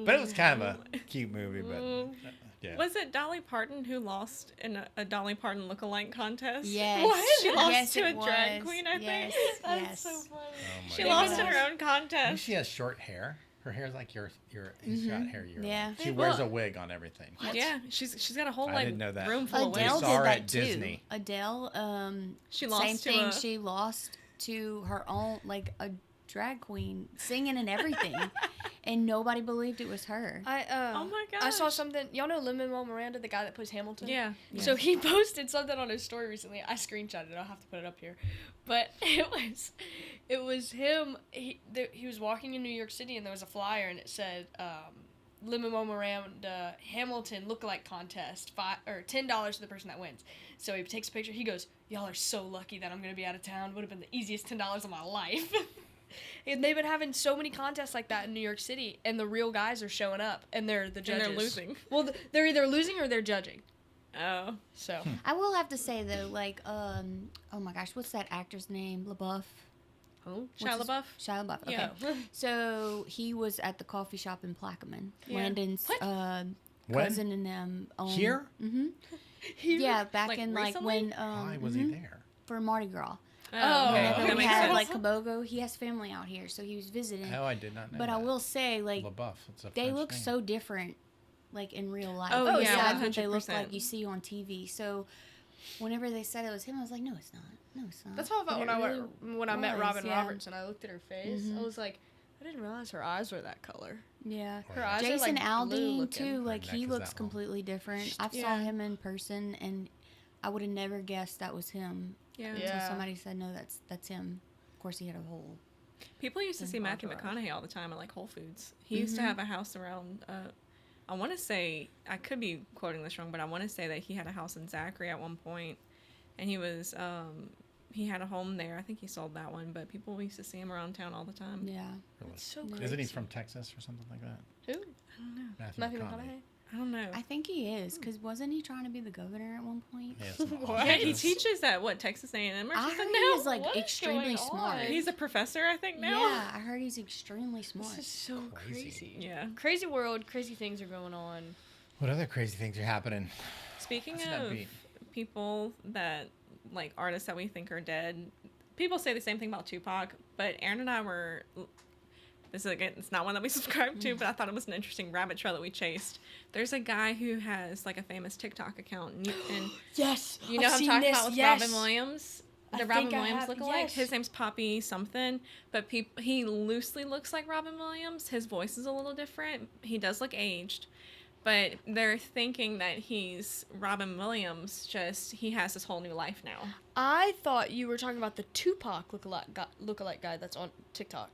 but it was kind of a cute movie. But yeah, Was it Dolly Parton who lost in a Dolly Parton lookalike contest? Yes. What? She lost Yes, to a it drag was. queen, I Yes, think. That's yes. so funny. oh my She God. lost in was. her own And contest. she has short hair. Her hair's like your he's got hair. Yeah. She wears a wig on everything. Yeah, she's got a whole I like didn't know that. room full of Adele wigs. saw her did that at too. Disney. Adele, She lost same to thing. a- She lost to her own, like a drag queen, singing and everything, and nobody believed it was her. Oh my I saw gosh. something. Y'all know Lin-Manuel Miranda, the guy that plays Hamilton? Yeah. So he posted something on his story recently. I screenshotted it. I'll have to put it up here. But it was him. He was walking in New York City, and there was a flyer, and it said Lin-Manuel Miranda Hamilton lookalike contest, $10 to the person that wins. So he takes a picture. He goes, "Y'all are so lucky that I'm gonna be out of town. Would have been the easiest $10 of my life." And they've been having so many contests like that in New York City, and the real guys are showing up, and they're the And judges. they're losing. Well, they're either losing or they're judging. Oh. So. I will have to say though, like, oh my gosh, what's that actor's name? LaBeouf. Who? Shia LaBeouf? Shia LaBeouf. Okay. Yeah. So he was at the coffee shop in Plaquemine. Yeah. Landon's When? cousin and them own. Here? Mm-hmm. Yeah, back Like in recently? like when Why was he there? for Mardi Gras. Oh, Oh, okay. Whenever That we makes had sense. like Cabogo, he has family out here, so he was visiting. Oh, I did not know. but I that. will say, like, LaBeouf. It's a they French look name. so different, like in real life. Oh, yeah, besides what they look 100%. like you see on TV. So whenever they said it was him, I was like, no, it's not. No, it's not. That's how I But felt it when really when I met was, Robin yeah. Roberts and I looked at her face. I was like, I didn't realize her eyes were that color. Yeah. Her eyes are Jason like blue Aldean looking. too, like neck he is looks that long. completely different. I saw Yeah. him in person, and I would have never guessed that was him Yeah. Yeah. until somebody said, no, that's him. Of course, he had a whole. People used to And see Matthew entourage. McConaughey all the time at like Whole Foods. He used to Mhm. have a house around. I want to say, I could be quoting this wrong, but I want to say that he had a house in Zachary at one point, and he was he had a home there. I think he sold that one, but people used to see him around town all the time. Yeah. Really. It's so Isn't crazy. Isn't he from Texas or something like that? Who? I don't know. Matthew McConaughey. I don't know. I think he is, because wasn't he trying to be the governor at one point? Yeah, some What? Yeah, he office. teaches at what, Texas A&M or I something heard now. he's like What is extremely going smart. on? He's a professor, I think now. Yeah, I heard he's extremely smart. This is so Crazy. crazy. Yeah. Crazy world, crazy things are going on. What other crazy things are happening? Speaking That's an of upbeat. people that, like, artists that we think are dead, people say the same thing about Tupac, but Aaron and I were. This is, again, it's not one that we subscribe to, but I thought it was an interesting rabbit trail that we chased. There's a guy who has, like, a famous TikTok account, and Yes. you know I've who I'm seen talking this, about with yes. Robin Williams? I The Robin think I Williams have- lookalike. yes. His name's Poppy something, but he loosely looks like Robin Williams. His voice is a little different. He does look aged, but they're thinking that he's Robin Williams. Just he has this whole new life now. I thought you were talking about the Tupac lookalike guy that's on TikTok.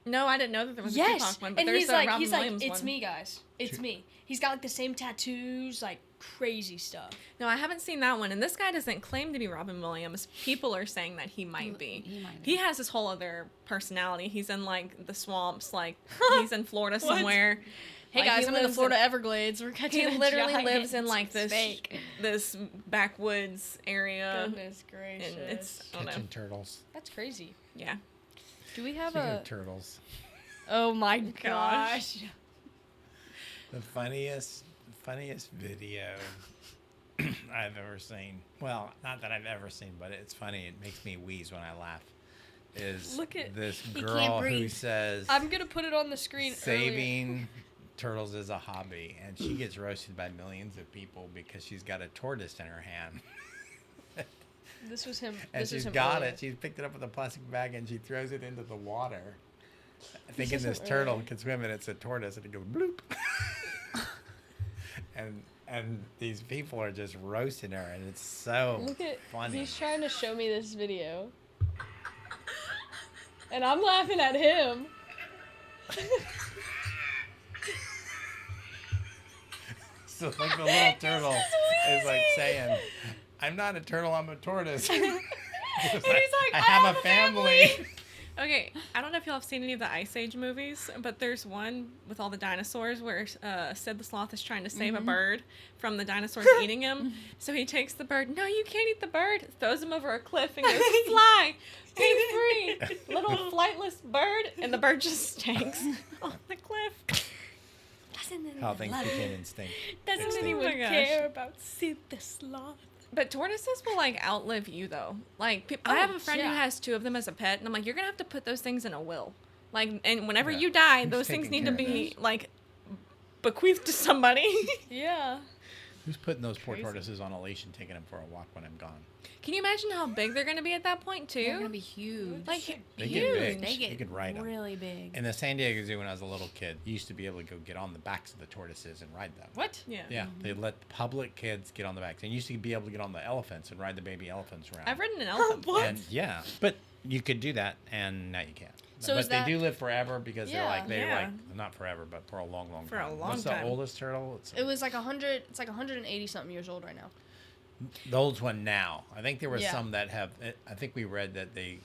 No, I didn't know that there was a Yes, Tupac one, but and there's he's a like, Robin he's Williams like, it's one. me, guys, it's me. He's got like the same tattoos, like crazy stuff. No, I haven't seen that one. And this guy doesn't claim to be Robin Williams. People are saying that he might be. He might be. He has this whole other personality. He's in like the swamps, like he's in Florida What? somewhere. Hey Like, guys, he I'm in the lives Florida Everglades. We're catching He a literally giant lives in like this snake. this backwoods area. Goodness gracious. And it's I don't know. Catching turtles. That's crazy. Yeah. Do we have Speaking a? of turtles, Oh my Gosh. gosh. the funniest video I've ever seen. Well, not that I've ever seen, but it's funny. It makes me wheeze when I laugh. Is Look at- this can't girl who breathe. says I'm gonna put it on the screen. saving turtles is a hobby, and she gets roasted by millions of people because she's got a tortoise in her hand. Earlier. This was him. And This was she's him got earlier. it. She's picked it up with a plastic bag and she throws it into the water. Thinking is him this turtle earlier. can swim, and it's a tortoise, and it goes bloop. and these people are just roasting her, and it's so Look at. funny. He's trying to show me this video, and I'm laughing at him. So like the little turtle is like saying, "I'm not a turtle, I'm a tortoise." And he's like, I have a family. Okay, I don't know if y'all have seen any of the Ice Age movies, but there's one with all the dinosaurs where Sid the Sloth is trying to save a bird from the dinosaurs eating him. So he takes the bird. No, you can't eat the bird. Throws him over a cliff and goes, fly, be free, little flightless bird. And the bird just stinks on the cliff. How things became instinct. Doesn't Extinct. anyone Oh my gosh. care about Sid the Sloth? But tortoises will like outlive you though. Like I have a friend who yeah. has 2 of them as a pet, and I'm like, you're gonna have to put those things in a will. Like, and whenever Yeah. you die, Who's those things taking need to care of be like bequeathed to somebody. Yeah. Who's putting those poor Crazy. tortoises on a leash and taking them for a walk when I'm gone? Can you imagine how big they're gonna be at that point too? They're gonna be huge. Like They huge. get big. They You get could ride 'em. really big. In the San Diego Zoo when I was a little kid, you used to be able to go get on the backs of the tortoises and ride them. What? Yeah. Yeah, they let public kids get on the backs. And you used to be able to get on the elephants and ride the baby elephants around. I've ridden an elephant. What? And yeah, but you could do that, and now you can't. So but is that- they do live forever because Yeah. they're Yeah. like not forever, but for a long, long For a time. long What's time. the oldest turtle? It was like 100. It's like 180 something years old right now. The oldest one now. I think there were Yeah. some that have. I think we read that they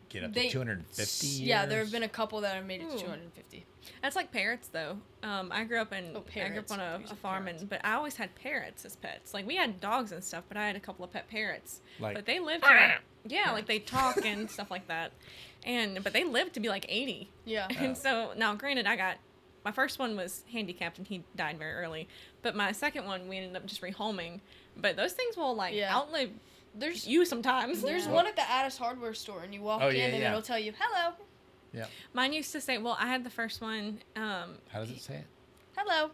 get up to They- 250 years. Yeah, there have been a couple that have made it to Ooh. 250. That's like parrots though. I grew up in Oh, I grew up parrots. on a These are farm, parrots. but I always had parrots as pets. Like we had dogs and stuff, but I had a couple of pet parrots. Like- but they lived. To, yeah, like they talk and stuff like that. But they lived to be like 80. Yeah. And so now, granted, my first one was handicapped and he died very early. But my second one, we ended up just rehoming. But those things will like Yeah. outlive There's you sometimes. there's one at the Addis hardware store, and you walk Oh, in, yeah, and yeah. it'll tell you, "Hello, Yeah. Mine used to say, well, I had the first one. How does it say it? hello."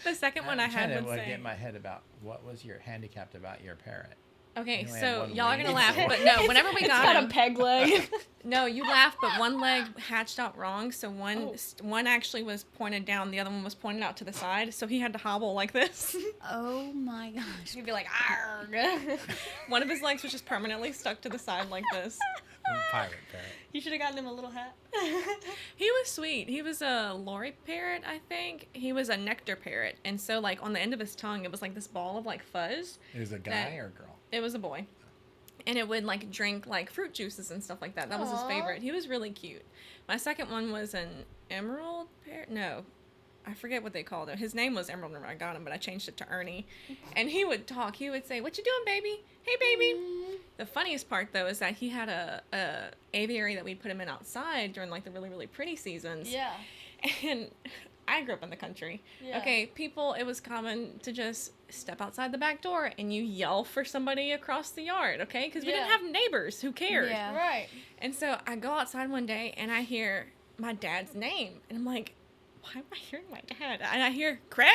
The second one I'm I had trying would to say. get my head about what was your handicapped about your parrot. Okay, You only had so one y'all are leg. gonna laugh, but no. Whenever we It's got got a him, peg leg. no, you laugh, but one leg hatched out wrong. So Oh. one actually was pointed down, the other one was pointed out to the side. So he had to hobble like this. Oh my gosh. You'd be like, "Arg." One of his legs was just permanently stuck to the side like this. Pirate parrot. You should have gotten him a little hat. He was sweet. He was a Lori parrot, I think. He was a nectar parrot, and so like on the end of his tongue, it was like this ball of like fuzz. It was a guy That- or a girl? It was a boy. And it would like drink like fruit juices and stuff like that. That was his Aw. favorite. He was really cute. My second one was an emerald parrot. No, I forget what they called it. His name was Emerald when I got him, but I changed it to Ernie. And he would talk. He would say, "What you doing, baby? Hey, baby." The funniest part though is that he had a aviary that we'd put him in outside during like the really really pretty seasons. Yeah. And I grew up in the country. Yeah. Okay, people, it was common to just step outside the back door and you yell for somebody across the yard, okay? Because we didn't Yeah. have neighbors who cared. Yeah. Right. And so I go outside one day and I hear my dad's name. And I'm like, why am I hearing my dad? And I hear, Craig!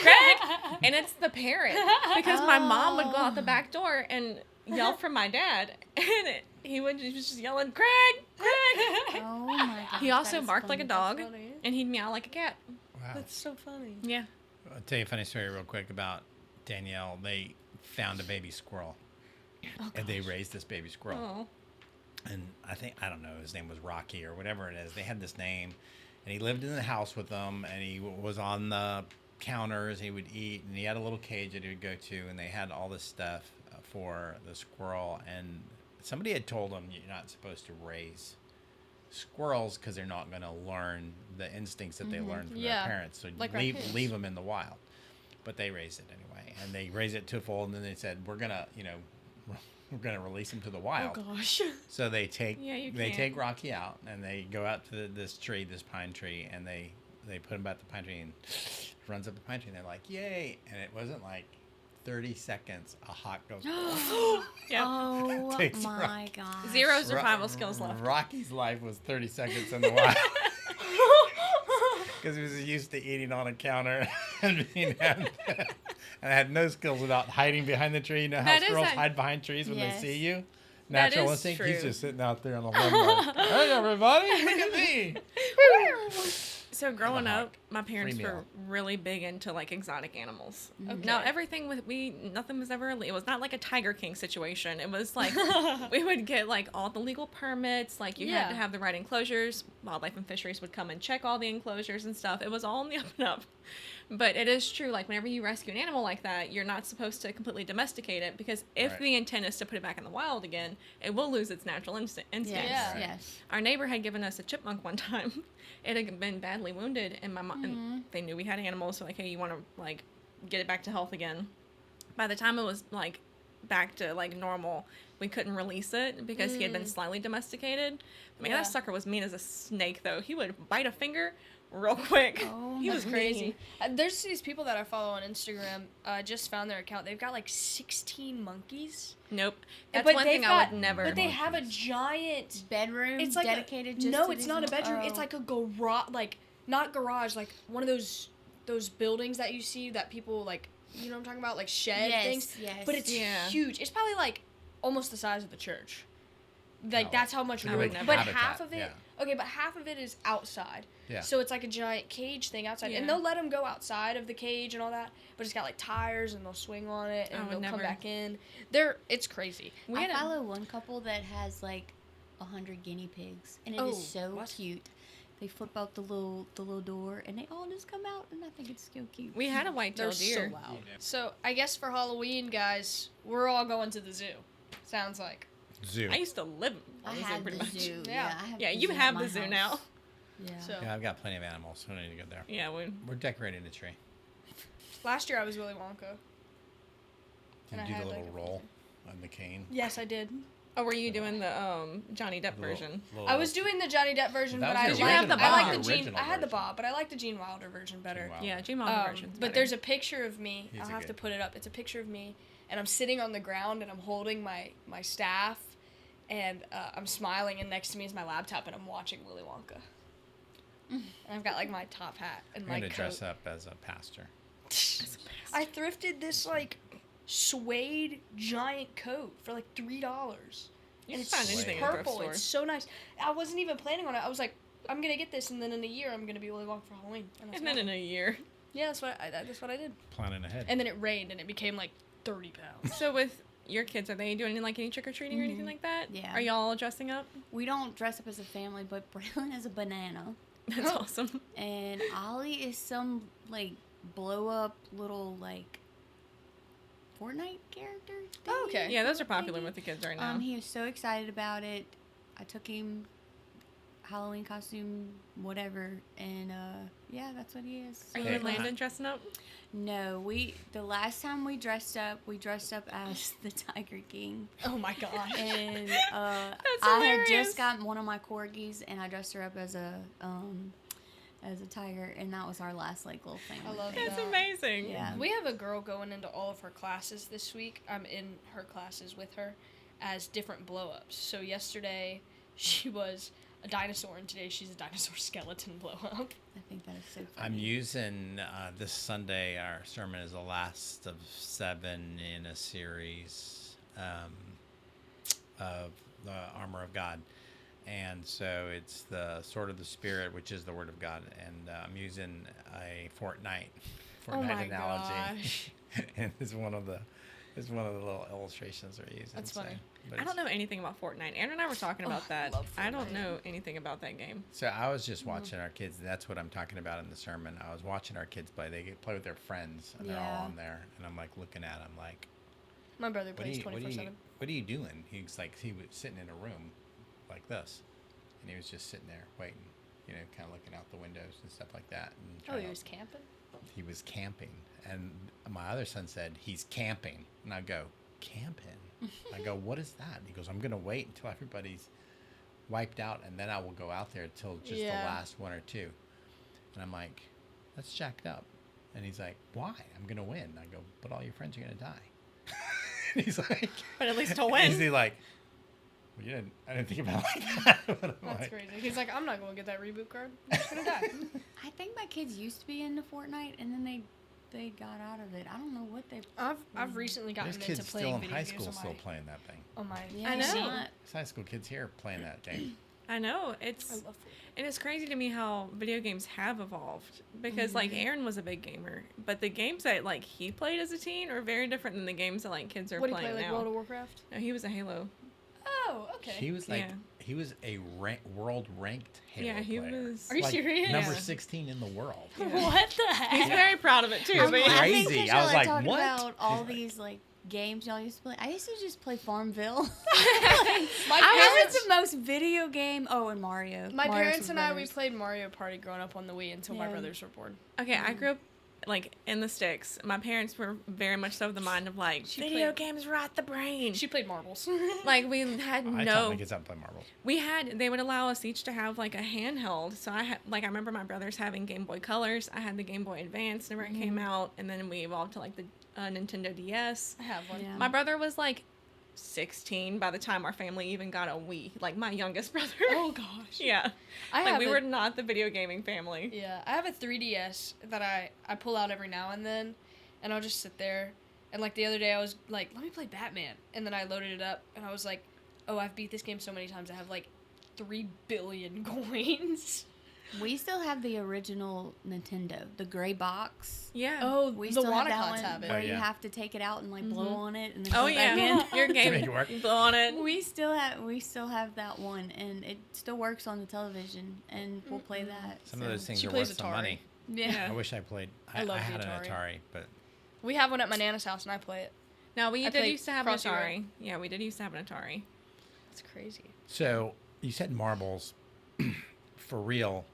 Craig! And it's the parrot. Because my mom would go out the back door and yell for my dad. And he was just yelling, Craig! Craig! Oh my gosh. He also that is barked like a funny. dog. funny. And he'd meow like a cat. Wow. That's so funny. Yeah. I'll tell you a funny story real quick about Danielle. They found a baby squirrel. And they raised this baby squirrel. Oh. And I don't know, his name was Rocky or whatever it is. They had this name, and he lived in the house with them, and he was on the counters. He would eat, and he had a little cage that he would go to, and they had all this stuff for the squirrel. And somebody had told him you're not supposed to raise squirrels because they're not going to learn the instincts that they learned from Yeah, their parents. So like leave raccoons. them in the wild. But they raised it anyway, and they raised it to full, and then they said we're gonna we're gonna release him to the wild. Oh gosh. So they take Yeah, you they can't. take Rocky out, and they go out to this pine tree, and they put him at the pine tree, and runs up the pine tree, and they're like, "Yay!" And it wasn't like 30 seconds. A hawk goes. Yeah. Oh Takes my Rocky. gosh. Zero Ro- survival skills left. Rocky's life was 30 seconds in the wild. Because he was used to eating on a counter and had no skills about hiding behind the tree. You know how That is squirrels a- hide behind trees when Yes. they see you? That Natural is instinct. true. He's just sitting out there on the limb like, hey, everybody, look at me. So growing hawk. up, my parents Free were meal. really big into like exotic animals. Okay. Now everything nothing was ever it was not like a Tiger King situation. It was like we would get like all the legal permits, like you had to Yeah. have the right enclosures. Wildlife and Fisheries would come and check all the enclosures and stuff. It was all in the up and up. But it is true, like whenever you rescue an animal like that, you're not supposed to completely domesticate it, because if Right. the intent is to put it back in the wild again, it will lose its natural instincts. Yes, Yeah. yes. Our neighbor had given us a chipmunk one time. It had been badly wounded, and my mom, and they knew we had animals, so like, hey, you want to like get it back to health again. By the time it was like back to like normal, we couldn't release it because he had been slightly domesticated. I mean, Yeah. that sucker was mean as a snake, though. He would bite a finger real quick. Oh, he was That's crazy. mean. There's these people that I follow on Instagram. Just found their account. They've got like 16 monkeys. Nope. That's But one they've thing I got- would never. But they have a giant. Bedroom It's like dedicated just no, to it's these not a little- bedroom. It's oh. like a garage, like not garage, like one of those buildings that you see that people like. You know what I'm talking about, like shed Yes, things. yes. But it's Yeah. huge. It's probably like almost the size of the church. Like No. that's how much I room. would never. But Habitat, half of it, yeah. okay, but half of it is outside. Yeah. So it's like a giant cage thing outside, Yeah. and they'll let them go outside of the cage and all that. But it's got like tires, and they'll swing on it, I and would they'll come never. back in. It's crazy. We I had a- follow one couple that has like 100 guinea pigs, and it is Oh, so what? cute. They flip out the little door, and they all just come out, and I think it's so cute. We had a They're white-tailed deer. so loud. So I guess for Halloween, guys, we're all going to the zoo. Sounds like. Zoo. I used to live I on the zoo have pretty the much. zoo. Yeah. Yeah, I have Yeah, the you zoo at have my the zoo house. now. Yeah. So Yeah, I've got plenty of animals, so I need to go there. Yeah, We're decorating the tree. last year I was Willy Wonka. Did And you I do the had, little like, roll on the cane? Yes, I did. Oh, were you doing the Johnny Depp Little- version? little- I was doing the Johnny Depp version, That but was I the original. like You have the I like Bob. the Gene. Original I had the version. Bob, but I like the Gene Wilder version better. Gene Wilder. Yeah, Gene Wilder version. But there's a picture of me. He's I'll a have to good- put it up. It's a picture of me, and I'm sitting on the ground, and I'm holding my staff, and I'm smiling, and next to me is my laptop, and I'm watching Willy Wonka. And I've got like my top hat and I'm my going to dress coat. up as a pastor. I thrifted this like suede giant coat for like $3. You And can find it's anything in a thrift purple. store. It's so nice. I wasn't even planning on it. I was like, I'm gonna get this, and then in a year, I'm gonna be Willy Wonka for Halloween. that's And what then I- in a year. yeah, that's what I did. Planning ahead. And then it rained, and it became like 30 pounds. So with your kids, are they doing like any trick or treating or anything like that? Yeah. Are y'all dressing up? We don't dress up as a family, but Braylon is a banana, That's awesome. and Ollie is some like blow up little like Fortnite character. Oh, okay. Yeah, those are popular Maybe. with the kids right now. He was so excited about it. I took him Halloween costume, whatever, and yeah, that's what he is. Are you Hey, and Landon dressing up? No, the last time we dressed up as the Tiger King, Oh my god. and That's I had hilarious. just gotten one of my corgis, and I dressed her up as a tiger, and that was our last like little family. I love thing. That's that. amazing. Yeah. We have a girl going into all of her classes this week. I'm in her classes with her as different blow ups. So yesterday she was a dinosaur, and today she's a dinosaur skeleton blow up. I think that is so funny. I'm using this Sunday, our sermon is the last of 7 in a series of the armor of God. And so it's the sword of the Spirit, which is the word of God. And I'm using a Fortnite Oh my analogy. gosh. And it's one of the little illustrations we're using. That's so, funny. but I it's- don't know anything about Fortnite. Aaron and I were talking about that. love I don't Fortnite. know anything about that game. So I was just watching our kids. That's what I'm talking about in the sermon. I was watching our kids play. They play with their friends, and they're all Yeah. on there. And I'm like looking at them, like, My brother what are plays you, what are 24/7. you, what are you doing? He's like, he was sitting in a room, like this, and he was just sitting there waiting, you know, kind of looking out the windows and stuff like that. And Oh, trying he to- was camping? he was camping, and my other son said he's camping, and I go, camping? I go, what is that? He goes, I'm gonna wait until everybody's wiped out, and then I will go out there till just Yeah. the last one or two. And I'm like, that's jacked up. And he's like, why? I'm gonna win. I go, but all your friends are gonna die. And he's like, But at least he'll He's win. like, well, I didn't think about it like that. But I'm That's like, crazy. He's like, I'm not going to get that reboot card. I'm just going to die. I think my kids used to be into Fortnite, and then they got out of it. I don't know what they. I've recently gotten there's into kids playing still in video high games school on still my, playing that thing. on my Yeah, I know. PC. not- There's high school kids here playing that game. I know. I It's love Fortnite. and it's crazy to me how video games have evolved because like Aaron was a big gamer, but the games that like he played as a teen are very different than the games that like kids are What do you playing play, like now. World of Warcraft? No, he was a Halo. Oh, okay. He was like, Yeah. he was a world ranked Halo Yeah, he player. was. Are you serious? Number Yeah. 16 in the world. What the heck? He's very proud of it too. I'm But laughing crazy. 'cause I was y'all are like, talking what? about all He's like- these like games y'all used to play. I used to just play Farmville. My I parents, was the most video game. Oh, and Mario. my Mario parents Super and I, we Brothers. played Mario Party growing up on the Wii until my Yeah. brothers were born. Okay, I grew up like in the sticks. My parents were very much so of the mind of like She video played- games rot the brain. She played marbles. Like we had I taught no. my kids how to play marbles. We had they would allow us each to have like a handheld. So I had like I remember my brothers having Game Boy Colors. I had the Game Boy Advance whenever it came out, and then we evolved to like the Nintendo DS. I have one. Yeah. My brother was like 16 by the time our family even got a Wii. Like my youngest brother. Oh gosh. Yeah. I Like have we a- were not the video gaming family. Yeah, I have a 3DS that I pull out every now and then, and I'll just sit there. And like the other day, I was like, let me play Batman, and then I loaded it up, and I was like, oh, I've beat this game so many times. I have like 3 billion coins. We still have the original Nintendo, the gray box. Yeah. Oh, We the still have that Wanacots one have it. where Oh, you yeah. have to take it out and like blow on it and then Oh put it back yeah. in. Your game make it work. blow on it. We still have that one, and it still works on the television, and we'll play that. Some of so- those things She are plays worth some Atari. money. Yeah. I wish I played. I love the had an Atari. Atari, but We have one at my nana's house, and I play it. No, we I did played used to have an Cross Zero. Atari. Yeah, we did used to have an Atari. It's crazy. so you said marbles. For real,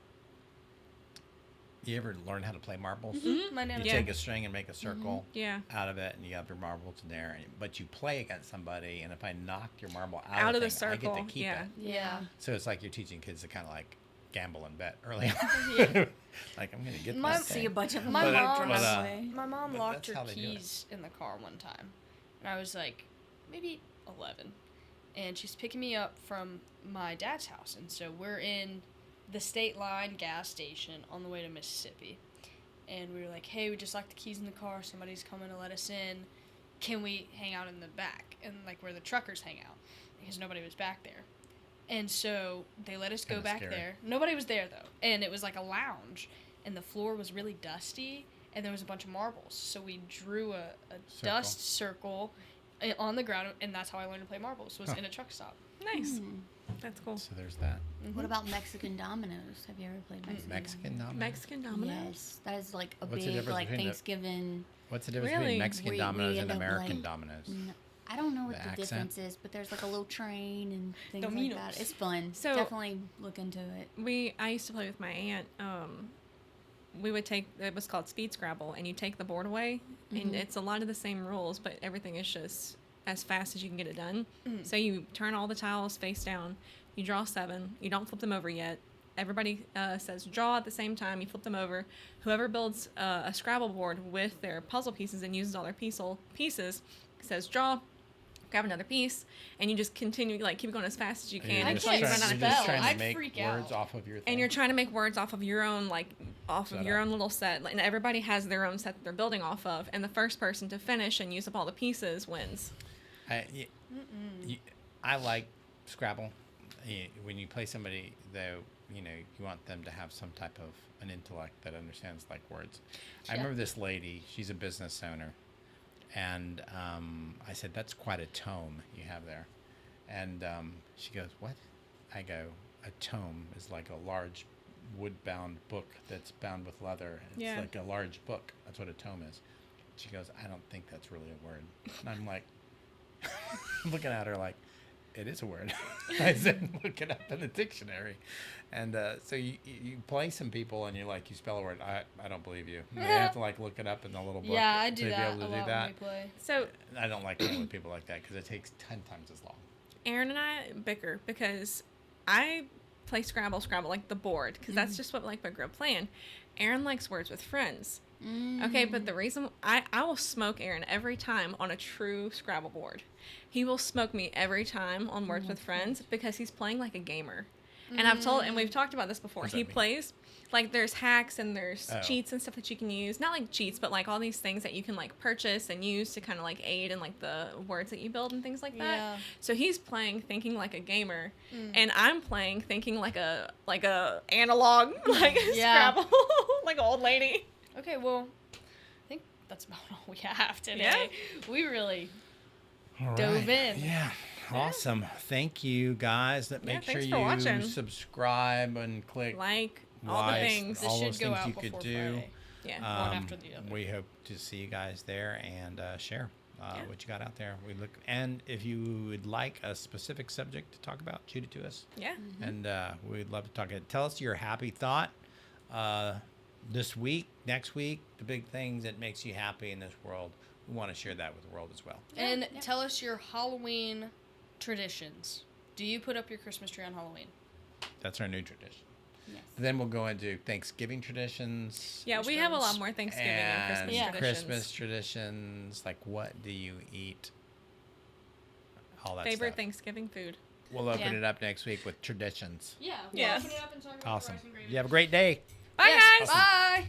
you ever learn how to play marbles? My nana. You Yeah. take a string and make a circle Yeah. out of it, and you have your marbles in there. But you play against somebody, and if I knock your marble Out out of the thing, I get to circle, keep yeah. it. Yeah. So it's like you're teaching kids to kind of like gamble and bet early on. Yeah. Like I'm gonna get My- this See a thing. bunch of them My go mom- drive But, away. My mom But locked that's her how they do it. keys in the car one time, and I was like, maybe 11, and she's picking me up from my dad's house, and so we're in the State Line gas station on the way to Mississippi, and we were like, hey, we just locked the keys in the car. Somebody's coming to let us in. Can we hang out in the back and like where the truckers hang out? Because nobody was back there. And so they let us go Kinda back scary. there. Nobody was there though. And it was like a lounge, and the floor was really dusty, and there was a bunch of marbles. So we drew a dust circle on the ground, and that's how I learned to play marbles, was in a truck stop. Nice. Hmm. That's cool. So there's that. What about Mexican dominoes? Have you ever played Mexican? Mexican dominoes. Mexican dominoes. Yes, that is like a What's the big difference like between the- Thanksgiving. What's the difference Really? between Mexican We dominoes and end up American like- dominoes? I don't know what The the, accent? difference is, but there's like a little train and things like Dominoes. that. It's fun. So- Definitely look into it. I used to play with my aunt. We would take it was called Speed Scrabble, and you take the board away, and it's a lot of the same rules, but everything is just as fast as you can get it done. So you turn all the tiles face down, you draw 7, you don't flip them over yet. Everybody says draw at the same time. You flip them over. Whoever builds a Scrabble board with their puzzle pieces and uses all their pieces says draw. Grab another piece, and you just continue like keep going as fast as you You're can I until can't you run run out spell. of just pieces. trying to I'd make freak words out. off of your thing. And you're trying to make words off of your own off of your Setup. own little set, and everybody has their own set that they're building off of, and the first person to finish and use up all the pieces wins. I like Scrabble. When you play somebody, though, you want them to have some type of an intellect that understands like words. I Yeah. remember this lady. She's a business owner, and I said, "That's quite a tome you have there." And she goes, "What?" I go, "A tome is like a large wood-bound book that's bound with leather. It's Yeah. like a large book. That's what a tome is." She goes, "I don't think that's really a word." And I'm like, looking at her like, it is a word. I said, look it up in the dictionary. And so you play some people and you're like, you spell a word. I don't believe you. You have to like look it up in the little book Yeah, I to do be that able a to do lot that. when we play. So I don't like playing with people like that because it takes 10 times as long. Aaron and I bicker because I play Scrabble like the board because that's just what like I grew up playing. Aaron likes words with friends. Okay, but the reason I will smoke Aaron every time on a true Scrabble board. He will smoke me every time on Words with Friends because he's playing like a gamer. And we've talked about this before. What's He that mean? plays like there's hacks and there's Oh. cheats and stuff that you can use. Not like cheats, but like all these things that you can like purchase and use to kind of like aid in like the words that you build and things like that. Yeah. So he's playing thinking like a gamer, and I'm playing thinking like a analog like Yeah. Scrabble like an old lady. Okay, well, I think that's about all we have today. We really All Dove in. Yeah. Awesome. Thank you, guys. Make sure thanks for you watching. subscribe and click Like all the like, things. This all should those go things out you could before do. Friday. Yeah. One after the other. We hope to see you guys there and share Yeah. what you got out there. And if you would like a specific subject to talk about, shoot it to us, Yeah. and we'd love to talk it. Tell us your happy thought this week, next week, the big things that makes you happy in this world. We want to share that with the world as well. And tell us your Halloween traditions. Do you put up your Christmas tree on Halloween? That's our new tradition. Yes. And then we'll go into Thanksgiving traditions. Yeah, we have a lot more Thanksgiving and Christmas and traditions. Christmas traditions, like what do you eat? All that Favorite stuff. Thanksgiving food. We'll open Yeah. it up next week with traditions. Yeah. Yeah. Open it up and talk about Awesome. rice and gravy. You have a great day. Bye, Yes. guys. Bye.